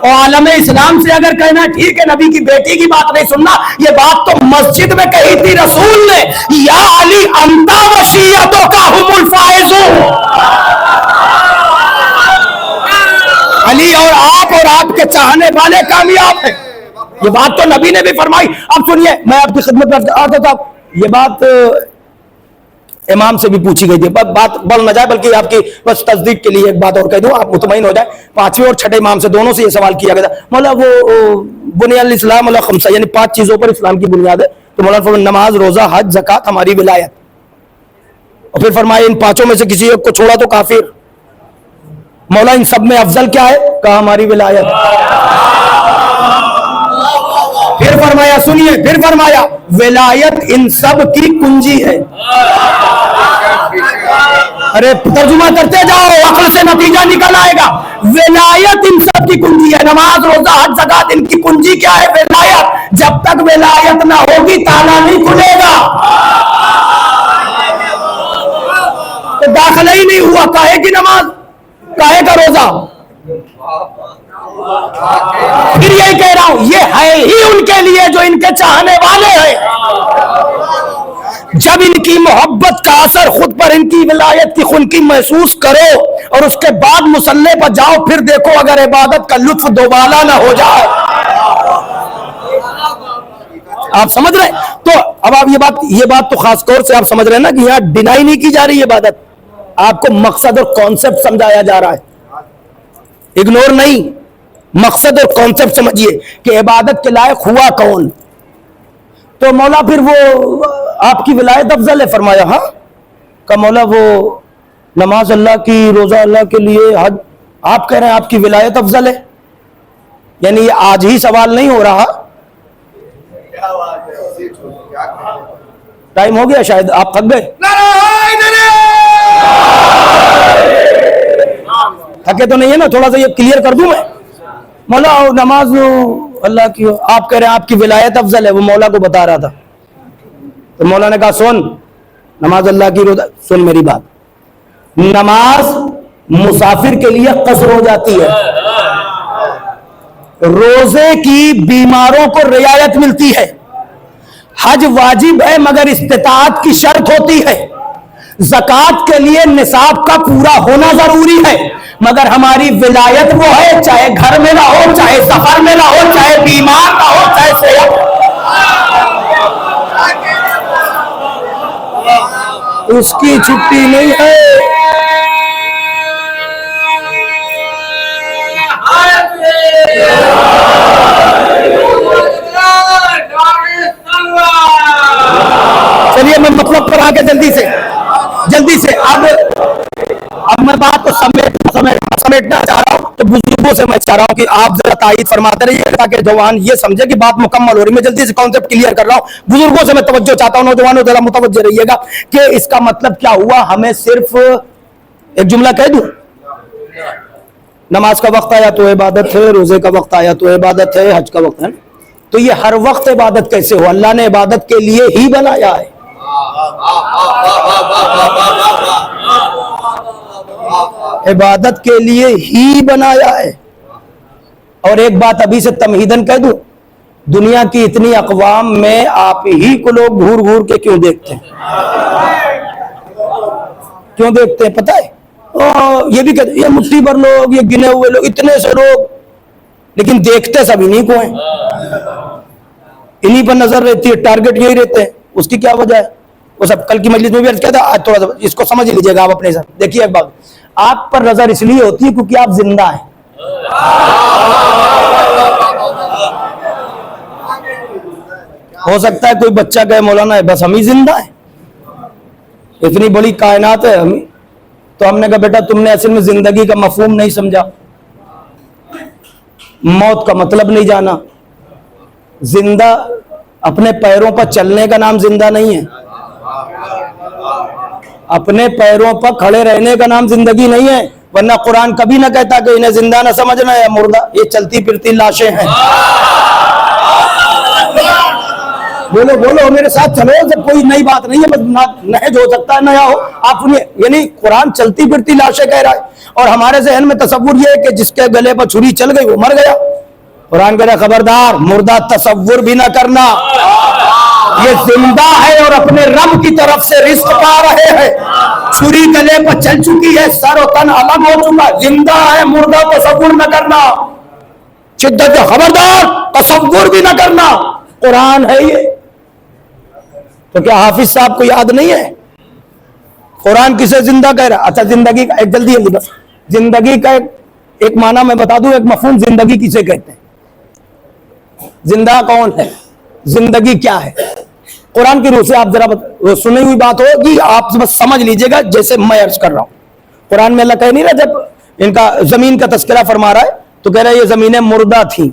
Speaker 2: और आलमे इस्लाम से अगर कहना ठीक है, नबी की बेटी की बात नहीं सुनना, ये बात तो मस्जिद में कही थी रसूल ने, या अली अंता वशियतों का हुमुल फाइजू। अली और आपके चाहने वाले कामयाब हैं, ये बात तो नबी ने भी फरमाई। अब सुनिए, मैं आपकी खिदमत में आता था, ये बात इमाम से भी पूछी गई थी, बात बढ़ न जाए बल्कि आपकी बस तस्दीक के लिए एक बात और कह दूं, आप मुतमईन हो जाए। पांचवें और छठे इमाम से दोनों से ये सवाल किया गया था, मतलब वो बुनियाद इस्लाम मतलब खमसा, यानी 5 चीजों पर इस्लाम की बुनियाद है। तो मौलाना नमाज, रोजा, हज, ज़कात, हमारी विलायत। और फिर फरमाया इन 5 में से किसी एक को छोड़ा तो काफिर। मौला इन सब में अफजल क्या है? कहा हमारी विलायत। फिर फरमाया सुनिए, फिर फरमाया विलायत इन सब की कुंजी है। अरे तर्जुमा करते जाओ, अक्ल से नतीजा निकल आएगा। विलायत इन सब की कुंजी है, नमाज, रोजा, हज, ज़कात, इनकी कुंजी क्या है? विलायत। जब तक विलायत ना होगी ताला नहीं खुलेगा। तो दाखिला ही नहीं हुआ, काहे की नमाज, काहे का रोजा। फिर यही कह रहा हूं, ये है ही उनके लिए जो इनके चाहने वाले हैं। जब इनकी मोहब्बत का असर खुद पर, इनकी विलायत की खुनकी महसूस करो और उसके बाद मुसल्ले पर जाओ, फिर देखो अगर इबादत का लुत्फ दोबारा ना हो जाए। आप समझ रहे हैं? तो अब आप ये बात तो खास तौर से आप समझ रहे हैं ना कि यहां डिनाई नहीं की जा रही इबादत, आपको मकसद और कॉन्सेप्ट समझाया जा रहा है, इग्नोर नहीं, मकसद और कॉन्सेप्ट समझिए कि इबादत के लायक हुआ कौन। तो मौला फिर वो आपकी विलायत अफजल है, फरमाया हाँ का मौला वो नमाज अल्लाह की, रोजा अल्लाह के लिए, हज, आप कह रहे हैं आपकी विलायत अफजल है, यानी ये आज ही सवाल नहीं हो रहा, टाइम हो गया शायद, आप थक गए, थके तो नहीं है ना, थोड़ा सा ये क्लियर कर दूं मैं। मौला नमाज अल्लाह की, आप कह रहे हैं आपकी विलायत अफजल है, वो मौला को बता रहा था। तो मौला ने कहा सुन, नमाज अल्लाह की, रोजा, सुन मेरी बात, नमाज मुसाफिर के लिए कसर हो जाती है, रोजे की बीमारों को रियायत मिलती है, हज वाजिब है मगर इस्तिताअत की शर्त होती है, ज़कात के लिए निसाब का पूरा होना जरूरी है, मगर हमारी विलायत वो है चाहे घर में ना हो, चाहे सफर में ना हो, चाहे बीमार ना हो, चाहे सेहत, उसकी छुट्टी नहीं है। चलिए मैं मतलब पर आके जल्दी से अब मैं बात को समेटना चाह रहा हूं, तो बुजुर्गों से मैं चाह रहा हूं कि आप जरा तायीद फरमाते रहिए ताकि जवान ये समझे कि बात मुकम्मल हो रही। मैं जल्दी से कॉन्सेप्ट क्लियर कर रहा हूं, बुजुर्गों से मैं तवज्जो चाहता हूं, नौजवानों जरा मुतवज्जो रहिएगा कि इसका मतलब क्या हुआ। हमें सिर्फ एक जुमला कह दूं, नमाज का वक्त आया तो इबादत है, रोजे का वक्त आया तो इबादत है, हज का वक्त है, तो ये हर वक्त इबादत कैसे हो? अल्लाह ने इबादत के लिए ही बनाया है, इबादत के लिए ही बनाया है। और एक बात अभी से तमहीदन कह दूं, दुनिया की इतनी अक़वाम में आप ही को लोग घूर घूर के क्यों देखते हैं? क्यों देखते हैं पता है? ये भी कहते ये मुट्ठी भर लोग, ये गिने हुए लोग, इतने से लोग, लेकिन देखते सब इन्हीं को हैं, इन्हीं पर नजर रहती है, टारगेट यही रहते हैं। उसकी क्या वजह है? वो सब कल की मजलिस में भी अर्ज किया था, आज थोड़ा सा इसको समझ लीजिएगा आप अपने साथ। देखिए एक बात, आप पर नजर इसलिए होती है क्योंकि आप जिंदा हैं। हो सकता है कोई बच्चा कहे मौलाना है बस हम ही जिंदा है, इतनी बड़ी कायनात है हम, तो हमने कहा बेटा तुमने असल में जिंदगी का मफहूम नहीं समझा, मौत का मतलब नहीं जाना। जिंदा अपने पैरों पर चलने का नाम जिंदा नहीं है, अपने पैरों पर खड़े रहने का नाम जिंदगी नहीं है, वरना कुरान कभी ना कहता कि इन्हें जिंदा ना समझना है मुर्दा, ये चलती फिरती लाशें हैं। बोलो बोलो मेरे साथ चलो, जब कोई नई बात नहीं है, बस नहज हो सकता है नया हो, आप सुनिए, यानी कुरान चलती फिरती लाशें कह रहा है, और हमारे जहन में तसव्वुर ये है कि जिसके गले पर छुरी चल गई वो मर गया। कुरान कह रहा खबरदार, मुर्दा तसव्वुर भी ना करना, ये जिंदा है और अपने रब की तरफ से रिस्क पा रहे हैं। छुरी गले पर चल चुकी है, सर और तन अलग हो चुका, जिंदा है, मुर्दा तसव्वुर न करना, शिद्दत खबरदार, तसव्वुर भी न करना, कुरान है ये। तो क्या हाफिज साहब को याद नहीं है कुरान किसे जिंदा कह रहा? अच्छा जिंदगी का एक जल्दी बस, जिंदगी का एक माना मैं बता दूं, एक मफहूम जिंदगी किसे कहते हैं, जिंदा कौन है, जिंदगी क्या है। कुरान की रूह से आप जरा सुनी हुई बात होगी, आप बस समझ लीजिएगा जैसे मैं अर्ज कर रहा हूं। कुरान में अल्लाह कह नहीं रहा, जब इनका जमीन का तस्करा फरमा रहा है तो कह रहा है ये जमीनें मुर्दा थी,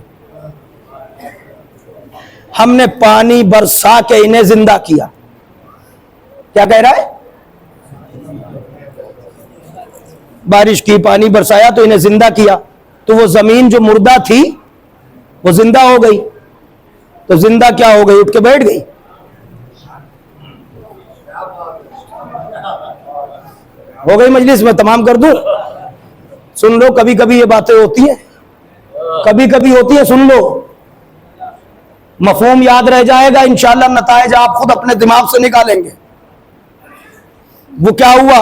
Speaker 2: हमने पानी बरसा के इन्हें जिंदा किया। क्या कह रहा है? बारिश की, पानी बरसाया तो इन्हें जिंदा किया, तो वो जमीन जो मुर्दा थी वो जिंदा हो गई। तो जिंदा क्या हो गई? उठ के बैठ गई। हो गई मजलिस में तमाम कर दूं? सुन लो, कभी कभी ये बातें होती हैं, कभी कभी होती है, सुन लो, मफहूम याद रह जाएगा इंशाअल्लाह, नताइज आप खुद अपने दिमाग से निकालेंगे। वो क्या हुआ?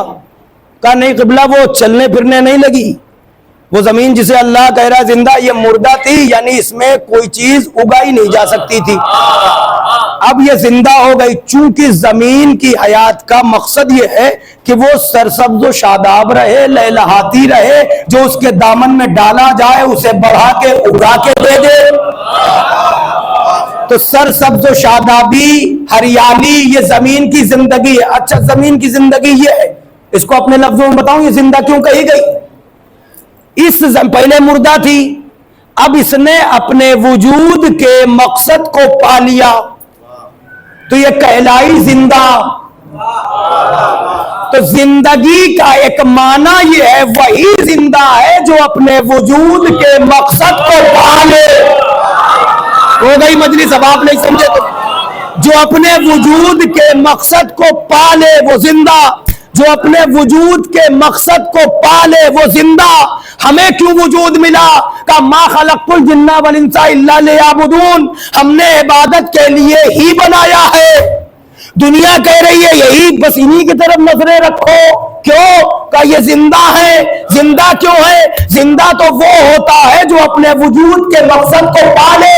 Speaker 2: कहा नहीं क़िबला, वो चलने फिरने नहीं लगी। वो जमीन जिसे अल्लाह कह रहा है जिंदा, ये मुर्दा थी, यानी इसमें कोई चीज उगाई नहीं जा सकती थी। अब ये जिंदा हो गई। चूंकि जमीन की हयात का मकसद ये है कि वो सरसब्ज शादाब रहे, लहलहाती रहे, जो उसके दामन में डाला जाए उसे बढ़ा के उगा के दे दे। तो सरसब्ज शादाबी, हरियाली, ये जमीन की जिंदगी है। अच्छा, जमीन की जिंदगी ये है, इसको अपने लफ्जों में बताऊं, ये जिंदा क्यों कही गई? पहले मुर्दा थी, अब इसने अपने वजूद के मकसद को पा लिया, तो ये कहलाई जिंदा। तो जिंदगी का एक माना ये है, वही जिंदा है जो अपने वजूद के मकसद को पा ले। हो गई मजलिस, अब आप नहीं समझे तो? जो अपने वजूद के मकसद को पा ले वो जिंदा, जो अपने वजूद के मकसद को पा ले वो जिंदा। हमें क्यों वजूद मिला? का मा खलक़्तुल जिन्ना वल इंसा इल्ला लियअबुदून, हमने इबादत के लिए ही बनाया है। दुनिया कह रही है यही, बस इन्हीं की तरफ नजरें रखो। क्यों? का ये जिंदा है। जिंदा क्यों है? जिंदा तो वो होता है जो अपने वजूद के मकसद को पाले।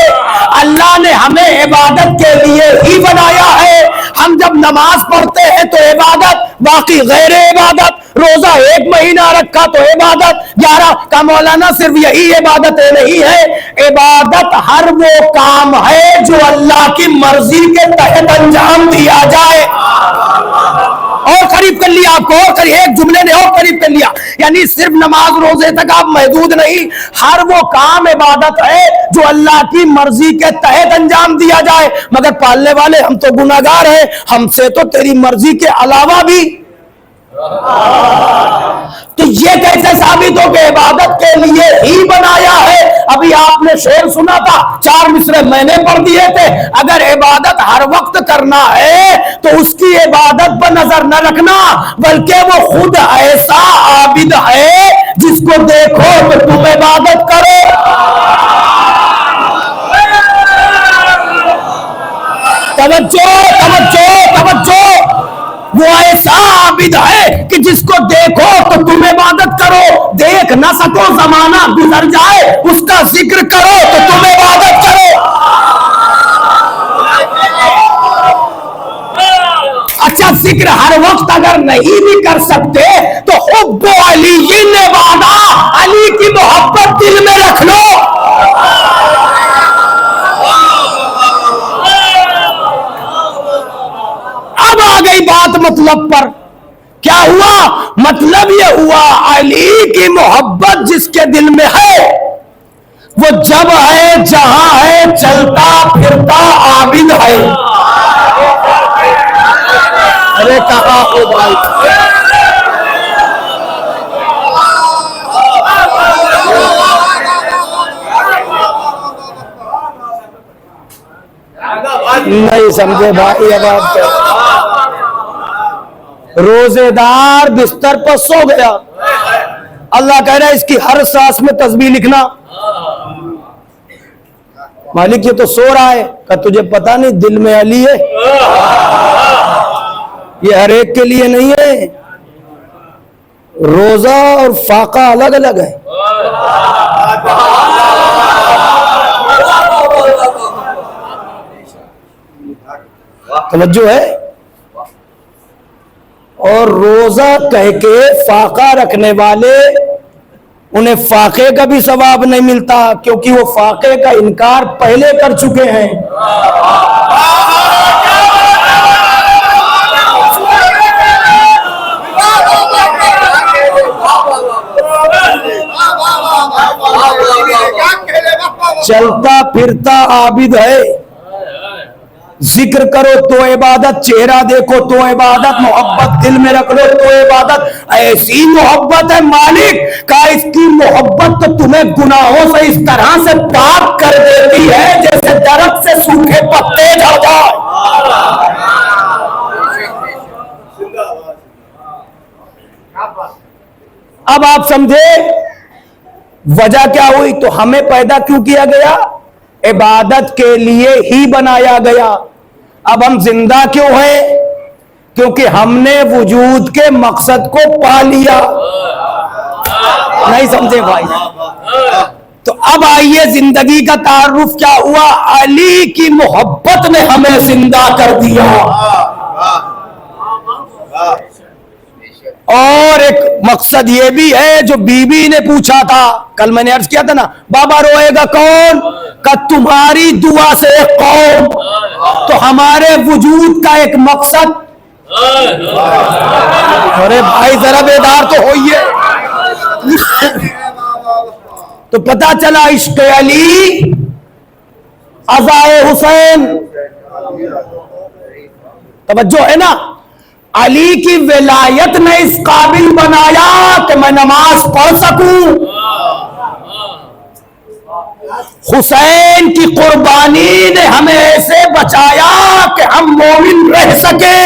Speaker 2: अल्लाह ने हमें इबादत के लिए ही बनाया है। हम जब नमाज पढ़ते हैं तो इबादत, बाकी गैर इबादत। रोजा 1 महीना रखा तो इबादत, 11 का मौलाना सिर्फ यही इबादत नहीं है। इबादत हर वो काम है जो अल्लाह की मर्जी के तहत अंजाम दिया जाए। और करीब कर लिया आपको, और करीब, एक जुमले ने और करीब कर लिया, यानी सिर्फ नमाज रोजे तक आप महदूद नहीं, हर वो काम इबादत है जो अल्लाह की मर्जी के तहत अंजाम दिया जाए। मगर पालने वाले हम तो गुनाहगार हैं, हमसे तो तेरी मर्जी के अलावा भी। तो ये कैसे साबित हो कि इबादत के लिए ही बनाया है? अभी आपने शेर सुना था, 4 मिसरे मैंने पढ़ दिए थे। अगर इबादत हर वक्त करना है तो उसकी इबादत पर नजर न रखना, बल्कि वो खुद ऐसा आबिद है जिसको देखो तो तुम इबादत करो। तवज्जो तवज्जो तवज्जो, वो ऐसा आबिद है कि जिसको देखो तो तुम इबादत करो, देख ना सको जमाना गुजर जाए उसका जिक्र करो तो तुम इबादत करो। अच्छा, जिक्र हर वक्त अगर नहीं भी कर सकते तो हुब्बो अली इबादा, अली की मोहब्बत दिल में रख लो। अब आ गई बात मतलब पर। क्या हुआ? मतलब ये हुआ, अली की मोहब्बत जिसके दिल में है वो जब है, जहां है, चलता फिरता आबिद है। अरे कहा हो भाई, नहीं समझे भाई? अब आप रोजेदार बिस्तर पर सो गया, अल्लाह कह रहा है इसकी हर सांस में तस्बीह लिखना। मालिक ये तो सो रहा है। का तुझे पता नहीं दिल में अली है? ये हर एक के लिए नहीं है। रोजा और फाका अलग अलग है। तवज्जो है? और रोजा कह के फाका रखने वाले, उन्हें फाके का भी सवाब नहीं मिलता, क्योंकि वो फाके का इनकार पहले कर चुके हैं। चलता फिरता आबिद है। जिक्र करो तो इबादत, चेहरा देखो तो इबादत, मोहब्बत दिल में रख लो तो इबादत। ऐसी मोहब्बत है मालिक का, इसकी मोहब्बत तो तुम्हें गुनाहों से इस तरह से पाक कर देती है जैसे दरख्त से सूखे पत्ते झड़ जाए। अब आप समझे वजह क्या हुई? तो हमें पैदा क्यों किया गया? इबादत के लिए ही बनाया गया। अब हम जिंदा क्यों हैं? क्योंकि हमने वजूद के मकसद को पा लिया। नहीं समझे भाई? तो अब आइए, जिंदगी का तारुफ क्या हुआ? अली की मोहब्बत ने हमें जिंदा कर दिया। और एक मकसद ये भी है जो बीबी ने पूछा था, कल मैंने अर्ज किया था ना, बाबा रोएगा कौन? का तुम्हारी दुआ से एक कौम। तो हमारे वजूद का एक मकसद, अरे भाई जरा बेदार तो होइए। तो पता चला इश्क अली, अज़ाए हुसैन, तवज्जो है ना, अली की विलायत ने इस काबिल बनाया कि मैं नमाज पढ़ सकूं। हुसैन की कुर्बानी ने हमें ऐसे बचाया कि हम मोमिन रह सके।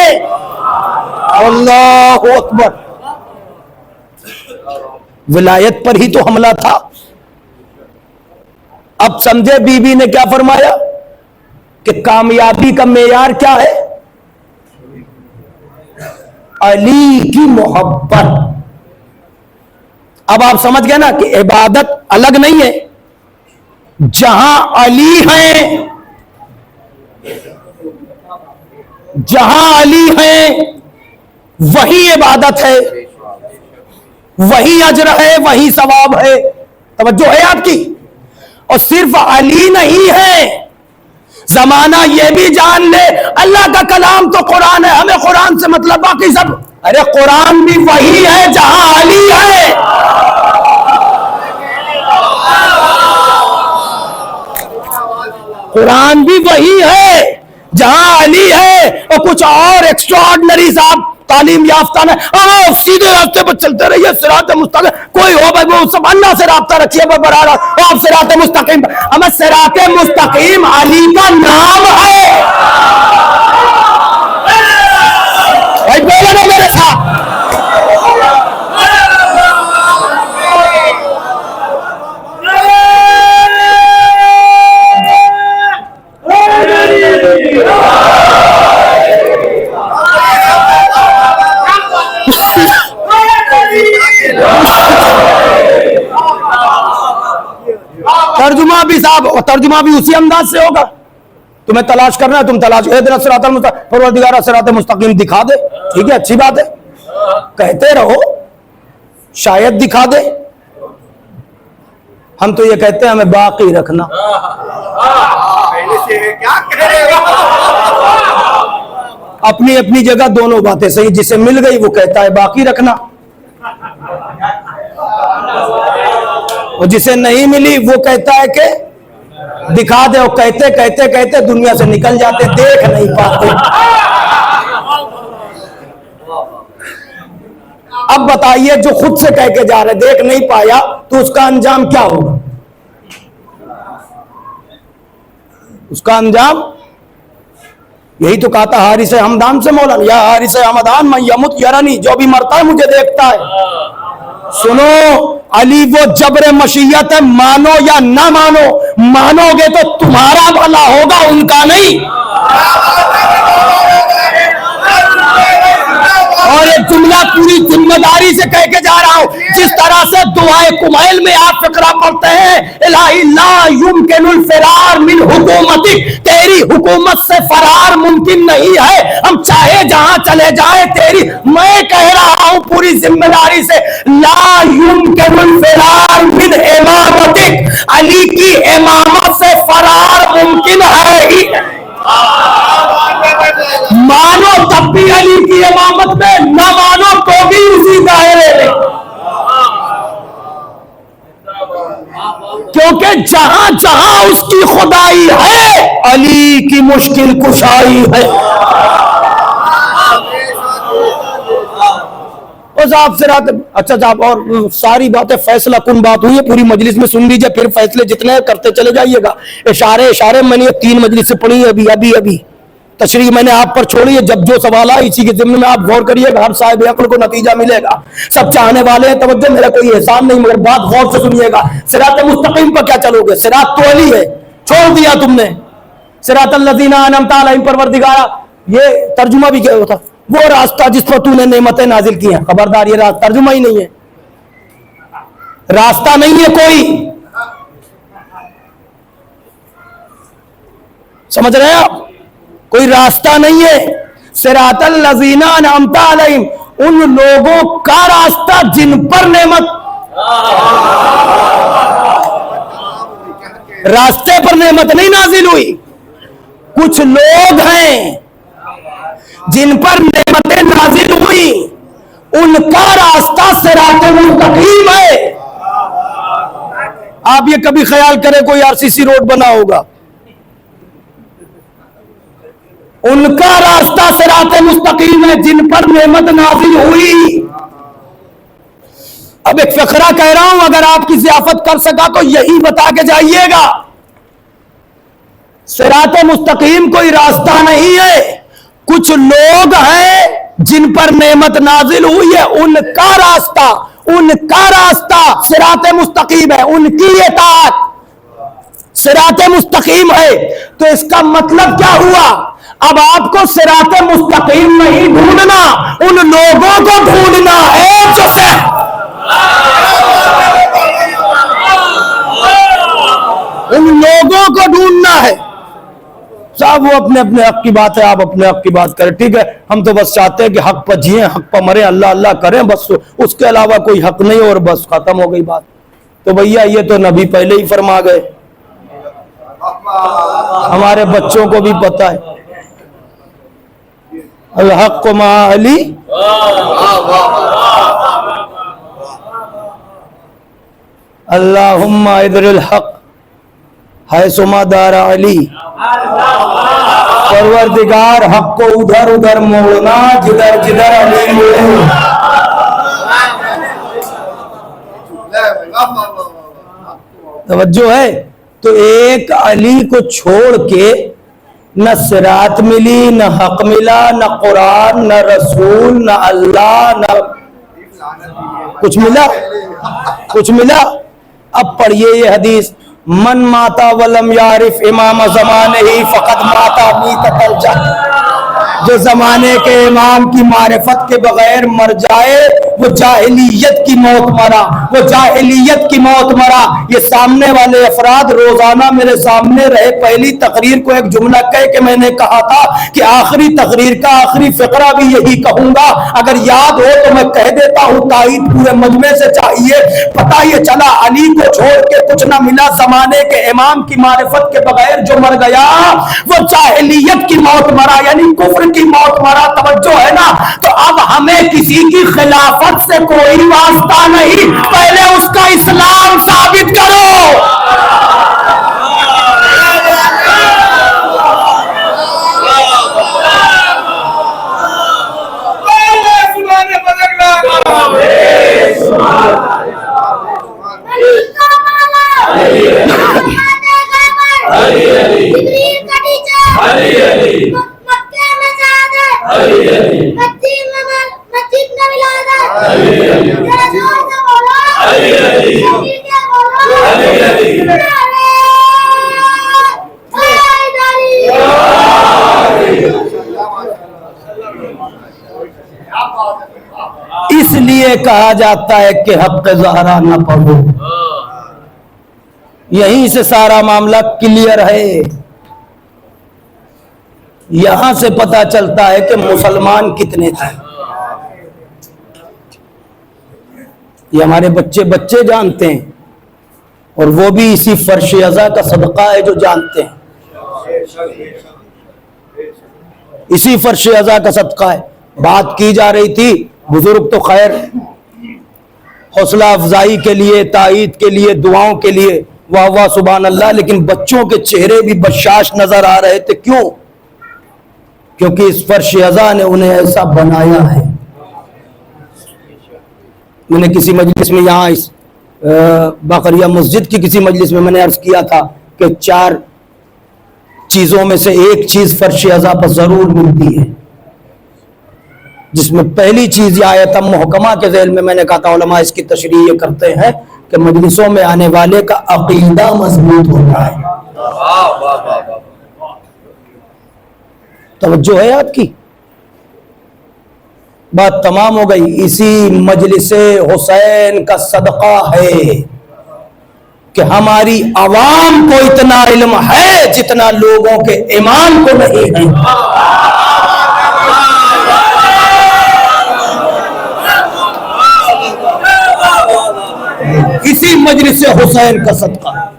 Speaker 2: अल्लाहु अकबर। विलायत पर ही तो हमला था। अब समझे बीबी ने क्या फरमाया कि कामयाबी का मेयार क्या है? अली की मोहब्बत। अब आप समझ गए ना कि इबादत अलग नहीं है। जहां अली है, जहां अली है वही इबादत है, वही अजर है, वही सवाब है। तवज्जो है आपकी? और सिर्फ अली नहीं है, जमाना ये भी जान ले अल्लाह का कलाम तो कुरान है, हमें कुरान से मतलब, बाकी सब, अरे कुरान भी वही है जहां अली है। कुरान भी वही है जहां अली है। और कुछ और एक्स्ट्रा ऑर्डिनरी साहब तालीम याफ्ता ने सीधे रास्ते पर चलते रहिए, सिरात मुस्तकीम, कोई हो भाई वो सब अल्लाह से राब्ता रखिए, आप सिरात मुस्तकीम। हमें सिरात मुस्तकीम अली का नाम है भाई, बोलो ना मेरे साथ। तर्जुमा भी साहब, और तर्जुमा भी उसी अंदाज से होगा। तुम्हें तलाश करना है, तुम तलाश, परवरदिगार सिरात मुस्तकीम दिखा दे, ठीक है, अच्छी बात है, कहते रहो, शायद दिखा दे। हम तो ये कहते हैं हमें बाकी रखना। अपनी अपनी जगह दोनों बातें सही, जिसे मिल गई वो कहता है बाकी रखना, और जिसे नहीं मिली वो कहता है कि दिखा दे। और कहते कहते कहते दुनिया से निकल जाते, देख नहीं पाते। अब बताइए, जो खुद से कह के जा रहे देख नहीं पाया, तो उसका अंजाम क्या होगा? उसका अंजाम यही तो कहा था हारिस हमदान से मौलाना, या हारिस हमदान मैं यमुत यरनी, जो भी मरता है मुझे देखता है। सुनो, अली वो जबरे मशीयत है, मानो या ना मानो, मानोगे तो तुम्हारा भला होगा, उनका नहीं। और एक जुमला पूरी जिम्मेदारी से कह के जा रहा हूं, जिस तरह से दुआए कुमैल में आप फिक्रा पढ़ते हैं, इलाही ला युमकिनुल फिरार मिन हुकूमतिक, तेरी हुकूमत से फरार मुमकिन नहीं है, हम चाहे जहां चले जाए तेरी। मैं कह रहा हूं पूरी जिम्मेदारी से, ला युमकिनुल फिरार मिन इमामतिक, अली की इमामत से फरार मुमकिन है ही। मानो तब भी अली की इमामत में, न मानो तो भी उसी दायरे में, क्योंकि जहां जहां उसकी खुदाई है, अली की मुश्किल कुशाई है। साहब से रात, अच्छा साहब, और सारी बातें फैसला कुन बात हुई है, पूरी मजलिस में सुन लीजिए, फिर फैसले जितने करते चले जाइएगा। इशारे इशारे मैंने 3 मजलिस से पढ़ी है अभी अभी अभी, तशरीह मैंने आप पर छोड़ी है। जब जो सवाल आए इसी के जिम्मे में आप गौर करिएगा, हर साहिब अक्ल को नतीजा मिलेगा। सब चाहने वाले हैं, तवज्जो, मेरा कोई एहसान नहीं, मगर बात गौर से सुनिएगा। सिरात मुस्तकीम पर क्या चलोगे? सिरात तो अली है, छोड़ दिया तुमने। सिरात अल्लज़ीना अनअमता अलैहिम, परवरदिगारा, ये तर्जुमा भी क्या होता? वो रास्ता जिस पर तूने नेमतें नाजिल की हैं। खबरदार, ये रास्ता तर्जुमा ही नहीं है, रास्ता नहीं है कोई। समझ रहे हैं आप? कोई रास्ता नहीं है। सिरातल लजीना अनअमता अलैहिम, उन लोगों का रास्ता जिन पर नेमत, रास्ते पर नेमत नहीं नाजिल हुई। कुछ लोग हैं जिन पर नेमतें नाजिल हुई, उनका रास्ता सिरात मुस्तकीम है। आप ये कभी ख्याल करें कोई आरसीसी रोड बना होगा, उनका रास्ता सिरात मुस्तकीम है जिन पर नेमत नाजिल हुई। अब एक फकरा कह रहा हूं, अगर आपकी ज़ियाफत कर सका तो यही बता के जाइएगा। सिरात मुस्तकीम कोई रास्ता नहीं है, कुछ लोग हैं जिन पर नेमत नाजिल हुई है, उनका रास्ता सिरात मुस्तकीम है, उनकी इताअत सिरात मुस्तकीम है। तो इसका मतलब क्या हुआ? अब आपको सिरात मुस्तकीम नहीं ढूंढना, उन लोगों को ढूंढना है जो से उन लोगों को ढूंढना है। साहब वो अपने अपने हक की बात है, आप अपने हक की बात करें, ठीक है। हम तो बस चाहते हैं कि हक पर जिए, हक पर मरे, अल्लाह अल्लाह करें, बस उसके अलावा कोई हक नहीं, और बस खत्म हो गई बात। तो भैया ये तो नबी पहले ही फरमा गए, हमारे बच्चों को भी पता है। अल हक मा अली, अल्लाहुम्मा इदरिल हक है सुमा दारा अली। परवरदिगार हक को उधर उधर मोड़ना जिधर जिधर अली मोड़े। तवज्जो है? तो एक अली को छोड़ के न सिरात मिली, न हक मिला, न कुरान, न रसूल, न अल्लाह, न कुछ मिला, कुछ मिला। अब पढ़िए ये हदीस, मन माता वलम यारिफ इमाम ज़माने ही फ़क़द माता मीततल जहल। जो जमाने के इमाम की मारिफत के बगैर मर जाए वो जाहिलियत की मौत मरा, वो जाहिलियत की मौत मरा। ये सामने वाले अफराद रोजाना मेरे सामने रहे। पहली तकरीर को एक जुमला कह के मैंने कहा था कि आखिरी तकरीर का आखिरी फिक्रा भी यही कहूंगा, अगर याद हो तो मैं कह देता हूं, ताईद पूरे मजमे से चाहिए। पता ये चला अली को छोड़ के कुछ ना मिला, जमाने के इमाम की मारिफत के बगैर जो मर गया वो जाहिलियत की मौत मरा, यानी कुफ्र की मौत मरा। तवज्जो है ना? तो अब हमें किसी की खिलाफत से कोई वास्ता नहीं, पहले उसका इस्लाम साबित करो। इसलिए कहा जाता है कि हक ज़हरा न पढ़ो, यहीं से सारा मामला क्लियर है। यहां से पता चलता है कि मुसलमान कितने थे। ये हमारे बच्चे बच्चे जानते हैं, और वो भी इसी फर्श अज़ा का सदका है जो जानते हैं, इसी फर्श अज़ा का सदका है। बात की जा रही थी, बुजुर्ग तो खैर हौसला अफजाई के लिए, ताईद के लिए, दुआओं के लिए, वाह वाह सुभान अल्लाह, लेकिन बच्चों के चेहरे भी बशाश नजर आ रहे थे। क्यों? क्योंकि इस फर्श अज़ा ने उन्हें ऐसा बनाया है। मैंने किसी मजलिस में, यहाँ इस बाकरिया मस्जिद की किसी मजलिस में मैंने अर्ज किया था कि 4 चीजों में से एक चीज फर्श अज़ा पर जरूर मिलती है, जिसमें पहली चीज आयत मुहकमा के ज़ैल में मैंने कहा था, उलमा इसकी तशरीह ये करते हैं कि मजलिसों में आने वाले का अकीदा मजबूत होता है। तवज्जो है आपकी? बात तमाम हो गई। इसी मजलिसे हुसैन का सदका है कि हमारी आवाम को इतना इल्म है जितना लोगों के ईमान को नहीं है। इसी मजलिसे हुसैन का सदका है।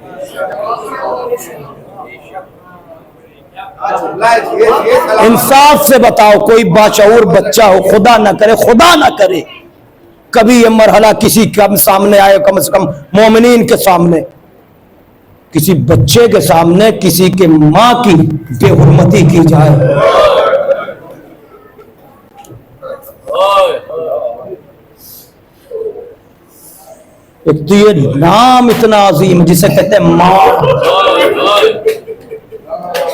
Speaker 2: इंसाफ से बताओ, कोई बाशऊर बच्चा हो, खुदा ना करे कभी ये मरहला किसी के सामने आए, कम से कम मोमिनीन के सामने, किसी बच्चे के सामने किसी के मां की बेहुरमती की जाए। एक तो ये नाम इतना अजीम जिसे कहते हैं मां,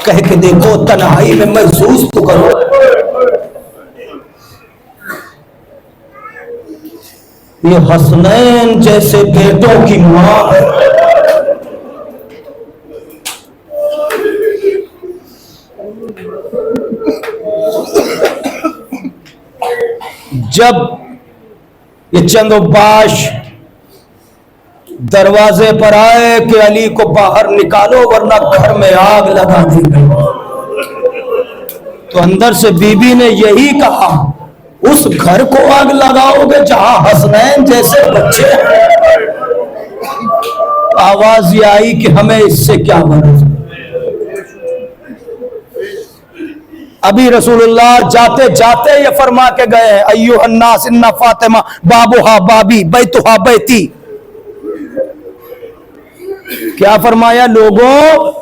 Speaker 2: कह के देखो, तन्हाई में महसूस तो करो। ये हसनैन जैसे बेटों की मां है। जब ये चंदोबाश दरवाजे पर आए कि अली को बाहर निकालो वरना घर में आग लगा दी, तो अंदर से बीबी ने यही कहा, उस घर को आग लगाओगे जहां हसनैन जैसे बच्चे हैं। आवाज ये आई कि हमें इससे क्या मदद। अभी रसूलुल्लाह जाते जाते ये फरमा के गए, अय्युहन्नास इन्ना फातिमा बाबुहा बाबी बैतुहा बैती। क्या फरमाया, लोगों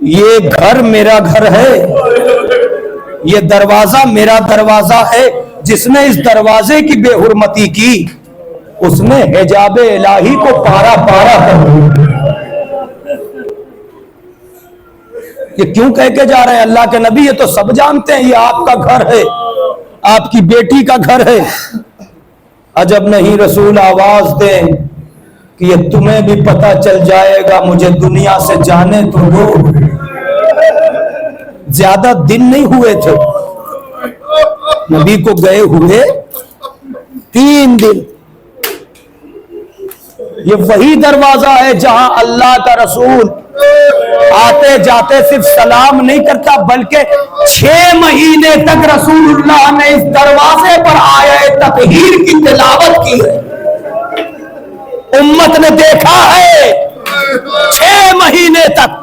Speaker 2: ये घर मेरा घर है, ये दरवाजा मेरा दरवाजा है। जिसने इस दरवाजे की बेहुरमती की उसने हिजाबे इलाही को पारा पारा कर दिया। ये क्यों कह के जा रहे हैं अल्लाह के नबी? ये तो सब जानते हैं ये आपका घर है, आपकी बेटी का घर है। अजब नहीं रसूल आवाज दें कि ये तुम्हें भी पता चल जाएगा, मुझे दुनिया से जाने तो दो। ज्यादा दिन नहीं हुए थे नबी को गए हुए, 3 दिन। ये वही दरवाजा है जहां अल्लाह का रसूल आते जाते सिर्फ सलाम नहीं करता, बल्कि 6 महीने तक रसूलुल्लाह ने इस दरवाजे पर आए ततहीर की तिलावत की है। उम्मत ने देखा है 6 महीने तक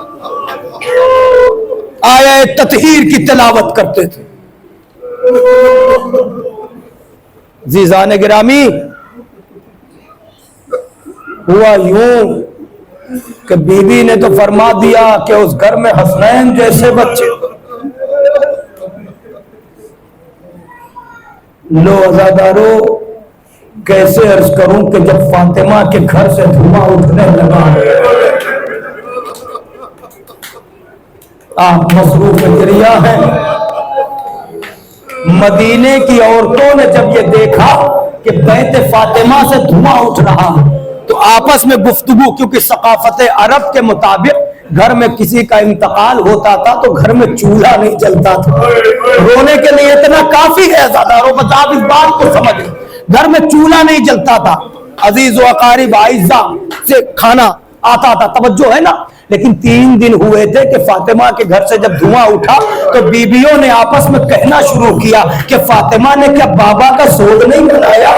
Speaker 2: आया ततहीर की तिलावत करते थे। जीजान गिरामी, हुआ यूं कि बीबी ने तो फरमा दिया कि उस घर में हसनैन जैसे बच्चे। लो अज़ादारो, कैसे अर्ज करूं कि जब फातिमा के घर से धुआं उठने लगा, आप मसरूफ जरिया हैं। मदीने की औरतों ने जब ये देखा कि बैत फातिमा से धुआं उठ रहा तो आपस में गुफ्तगू, क्योंकि सकाफत अरब के मुताबिक घर में किसी का इंतकाल होता था तो घर में चूल्हा नहीं जलता था। रोने के लिए इतना काफी है ज़ादारो, बस आप इस बात को समझ लें, घर में चूल्हा नहीं जलता था। अजीज व अकारिब आइज़ा से खाना आता था, तवज्जो है ना। लेकिन 3 दिन हुए थे कि फातिमा के घर से जब धुआं उठा तो बीबियों ने आपस में कहना शुरू किया कि फातिमा ने क्या बाबा का सोग नहीं बनाया?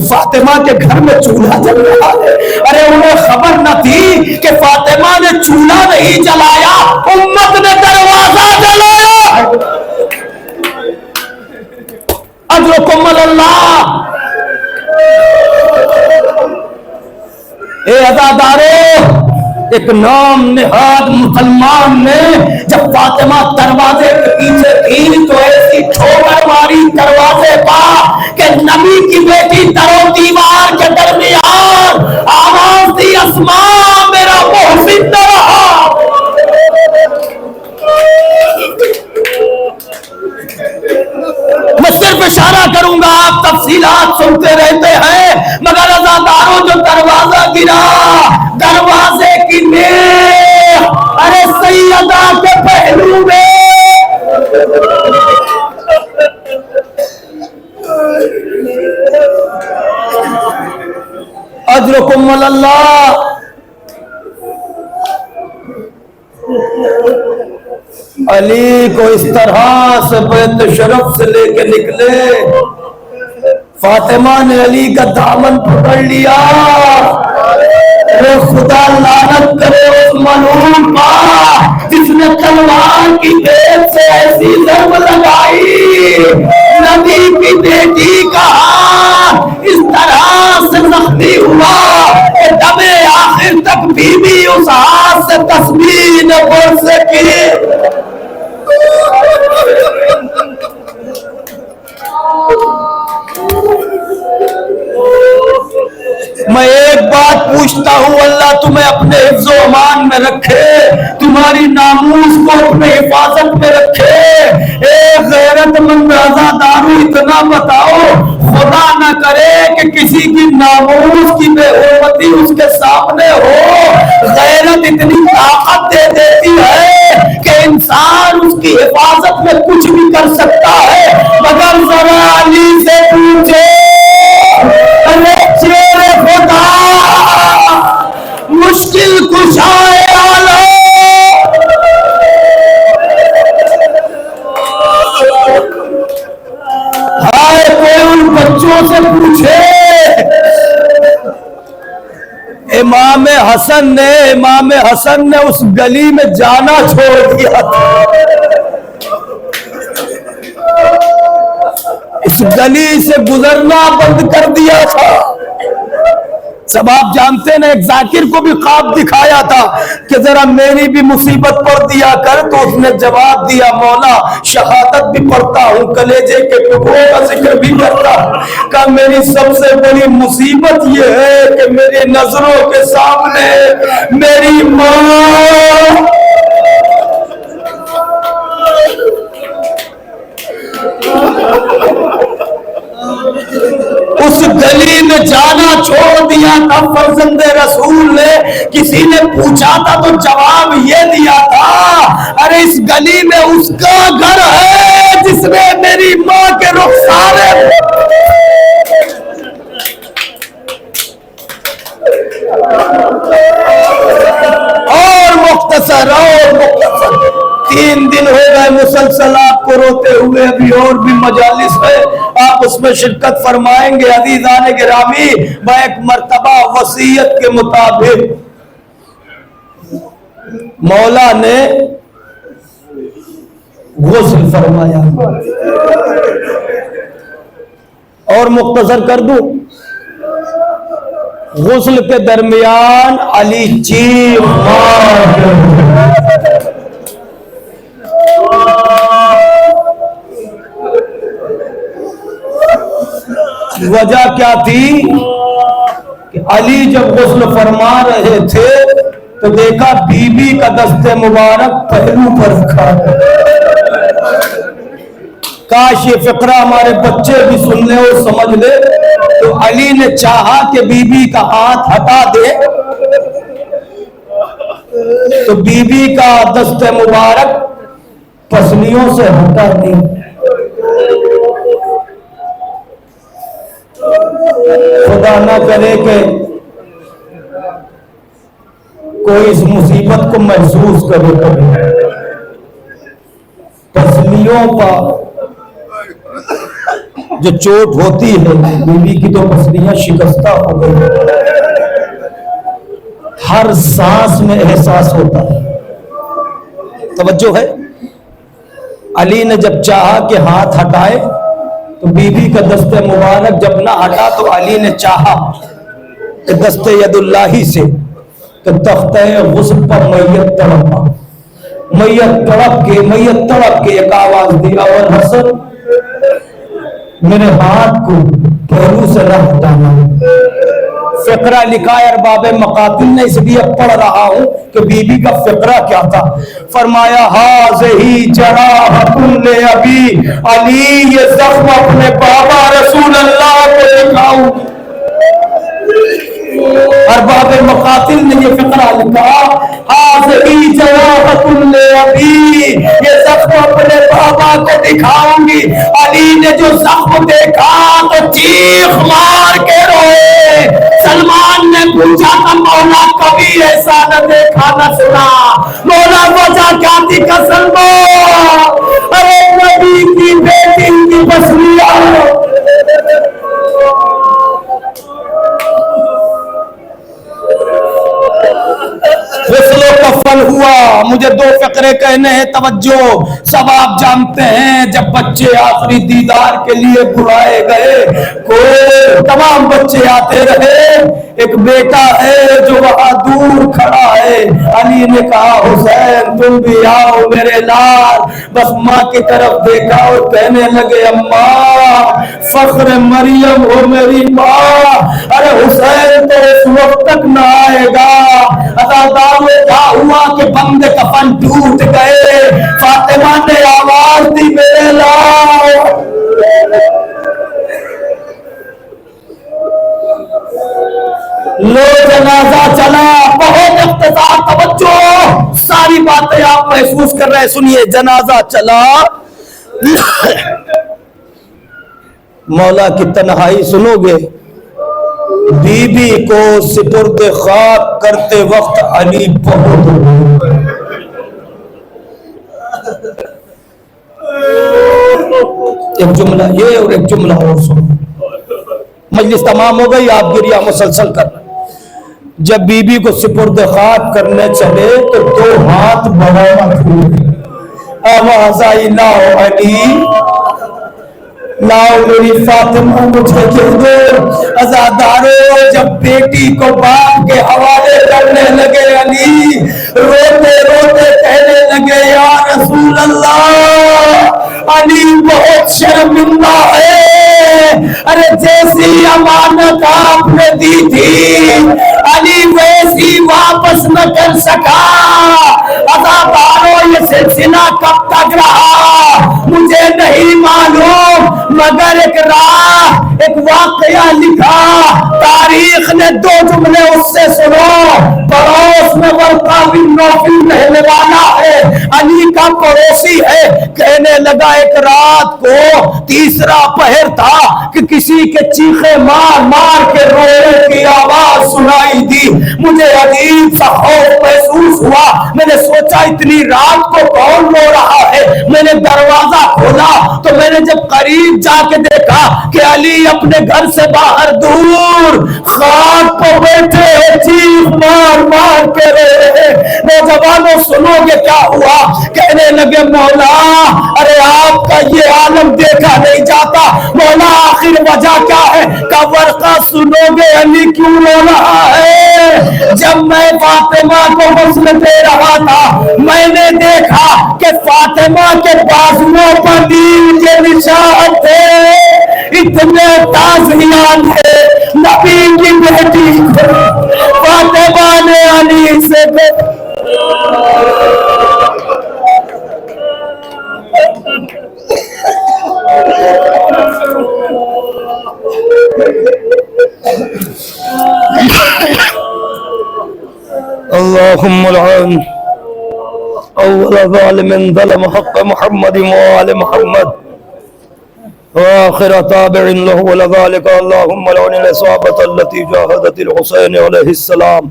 Speaker 2: फातिमा के घर में चूल्हा जल रहा है। अरे उन्हें खबर न थी कि फातिमा ने चूल्हा नहीं जलाया, उम्मत ने दरवाजा जलाया। अजरुकुम अल्लाह। ए अज़ादारो, एक नाम निहाद मुसलमान ने जब फातिमा दरवाजे के पीछे थी तो ऐसी ठोकर मारी दरवाजे पर कि नबी की बेटी दरो दीवार के दरमियान आवाज दी, अस्मा मेरा मोहसिन न रहा। मैं सिर्फ इशारा करूंगा, आप तफसीलात सुनते रहते हैं, मगर अज़ादारों जो दरवाजा गिरा, दरवाजे की नेह, अरे सैयदा के पहलू में अजरुकुम अल्लाह। अली को इस तरह से बैत शरफ से लेके निकले, फातिमा ने अली का दामन पकड़ लिया। खुदा लानत करे उस मलून का जिसने तलवार की तेज से ऐसी जंग लगाई, नबी की बेटी का हाथ इस तरह से जख्मी हुआ कि दबे आखिर तक बीबी उस हाथ से तस्बीह न पढ़ सकी। मैं एक बात पूछता हूँ, अल्लाह तुम्हें अपने हिफ्ज़ो अमान में रखे, तुम्हारी नामूस को अपने हिफाजत में रखे। एक गैरतमंद रज़ादारू इतना बताओ, खुदा न करे कि किसी की नामूस की बेहुरमती उसके सामने हो। गैरत इतनी ताकत दे देती है कि इंसान उसकी हिफाजत में कुछ भी कर सकता है। मगर जरा अली से पूछे, अरे चेहरे खुदा मुश्किल कुशाए आलम, हाय कोई उन बच्चों से पूछे। इमाम हसन ने उस गली में जाना छोड़ दिया था। इस गली से गुजरना बंद कर दिया था। सब आप जानते ना, एक जाकिर को भी ख्वाब दिखाया था कि जरा मेरी भी मुसीबत पढ़ दिया कर, तो उसने जवाब दिया, मौला शहादत भी पढ़ता हूँ, कलेजे के टुकड़ों का जिक्र भी करता हूँ। कहा मेरी सबसे बड़ी मुसीबत यह है कि मेरी नजरों के सामने मेरी माँ उस गली में जाना छोड़ दिया था। फर्जंदे रसूल ने, किसी ने पूछा था तो जवाब ये दिया था, अरे इस गली में उसका घर है जिसने मेरी माँ के रुखसारे। और मुख्तसर 3 दिन हो गए मुसलसल आपको रोते हुए, अभी और भी मजालिस है, आप उसमें शिरकत फरमाएंगे। अज़ीज़ान गिरामी, मैं एक मर्तबा वसीयत के मुताबिक मौला ने गुस्ल फरमाया। और मुख्तसर कर दूं, गुस्ल के दरमियान अली चीख मार, वजह क्या थी कि अली जब गुस्ल फरमा रहे थे तो देखा बीबी का दस्ते मुबारक पहलू पर रखा। काश ये फिक्रा हमारे बच्चे भी सुन ले और समझ ले। तो अली ने चाहा कि बीबी का हाथ हटा दे, तो बीबी का दस्ते मुबारक पसलियों से हटा नहीं। खुदा ना करे कि कोई इस मुसीबत को महसूस करे। कभी पसलियों पर जो चोट होती है, बीवी की तो पसलियां शिकस्ता हो गई, हर सांस में एहसास होता है। तवज्जो है, अली ने जब चाहा कि हाथ हटाए तो बीवी का दस्ते मुबारक जब ना हटा तो अली ने चाहा कि दस्ते यदुल्लाही से तो तख्ते गुस्ल पर मैयत तड़प के एक आवाज दिया, और हसन मेरे हाथ को पहलू से न हटाना। फिक्रा लिखा है अरबाब मकातिल ने, इसलिए पढ़ रहा हूं कि बीबी का फिक्रा क्या था। फरमाया हाज़ही जराहतुन ले अबी अली, ये जख्म अपने बाबा रसूल अल्लाह को दिखाऊं। अरबाब मकातिल ने ये फिक्रा लिखा, हाज़ही जराहतुन ले अबी, ये जख्म अपने बाबा को दिखाऊंगी। अली ने जो जख्म देखा तो चीख मार के रोए। सलमान ने पूछा था मौला कभी ऐसा न देखा न सुना, मौला वजह क्या थी कसम दो, अरे नबी की बेटी की बसलिया कफन हुआ। मुझे दो फकरे कहने हैं, तवज्जो, सब आप जानते हैं। जब बच्चे आखिरी दीदार के लिए बुलाए गए, कोई तमाम बच्चे आते रहे, एक बेटा है जो वहां दूर खड़ा है। अली ने कहा हुसैन तुम भी आओ मेरे लाल। बस माँ की तरफ देखा और कहने लगे अम्मा फख्र मरियम हो मेरी माँ। अरे हुसैन तो इस वक्त तक न आएगा। अदादार में क्या हुआ कि बंदे कफन टूट गए। फातिमा ने आवाज दी मेरे लाल। लो जनाजा चला, बहुत इख्तिसार, तवज्जो, सारी बातें आप महसूस कर रहे हैं। सुनिए, जनाजा चला, मौला की तन्हाई सुनोगे। बीबी को सिपुर्द खाक करते वक्त अली बहुत एक जुमला ये और एक जुमला और सुनो। मजलिस तमाम हो गई, आप गिरिया मुसलसल कर। जब बीबी को सिपुर्द खाक करने चले तो दो हाथ बढ़ाना भूल। आवाज आई लाओ अली, लाओ मेरी फातिमा मुझे कह दो। अज़ादारो जब बेटी को बाप के हवाले करने लगे, अली रोते रोते कहने लगे या रसूल अल्लाह अली बहुत शर्मिंदा है। अरे जैसी अमानत आपने दी थी अली वैसी वापस न कर सका। अज़ादारो ये सिलसिला कब तक रहा मुझे नहीं मालूम, मगर एक राह एक वाकया लिखा तारीख ने। दो जुमले उससे सुनो। पड़ोस में वर्का बिन नौफल रहने वाला है, अली का पड़ोसी है। कहने लगा एक रात को तीसरा पहर था कि किसी के चीखे मार मार के रोने की आवाज सुनाई दी। मुझे अजीब सा खौफ महसूस हुआ। मैंने सोचा इतनी रात को कौन रो रहा है। मैंने दरवाजा खोला तो मैंने जब करीब जाके देखा कि अली अपने घर से बाहर दूर खाट पर बैठे चीख मार मार के रो रहे। नौजवानों सुनोगे क्या हुआ। कहने लगे मौला अरे आपका ये आलम देखा नहीं जाता। मौला आखिर वजह क्या है। कबर का सुनोगे अली क्यों रो रहा है। जब मैं फातिमा को गुस्ल दे रहा था मैंने देखा कि फातिमा के बाजुओं पर नील के निशान थे। इतने ताज़ियान थे। नबी की बेटी फातिमा ने अली से अल्लाहुम्मा लअन अव्वल ज़ालिमिन ज़लम हक़्क़ मुहम्मद व आले मुहम्मद आखिर ताबिइन लहु व ज़ालिका। अल्लाहुम्मा लअन अल-इसाबत अल्लती जाहदत अल-हुसैन अलैहिस्सलाम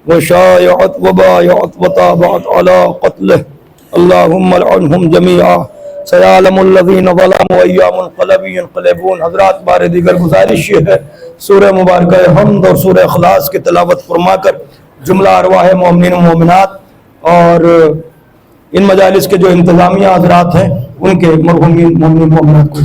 Speaker 2: व शायअत व बायअत व ताबअत अला क़त्लिहि। अल्लाहुम्मा लअनहुम जमीआ सयालमुल लज़ीना ज़लमू अय्यामुल क़लबी यनक़लिबून। हज़रात बार दीगर गुजारिश ये है सूरह मुबारक हम्द और सूरह इखलास की तिलावत फरमाकर जुमला अरवाह मोमिनीन व मोमिनात और इन मजालिस के जो इंतजामिया हज़रात हैं उनके मरहूमीन मोमिनीन मोमिनात को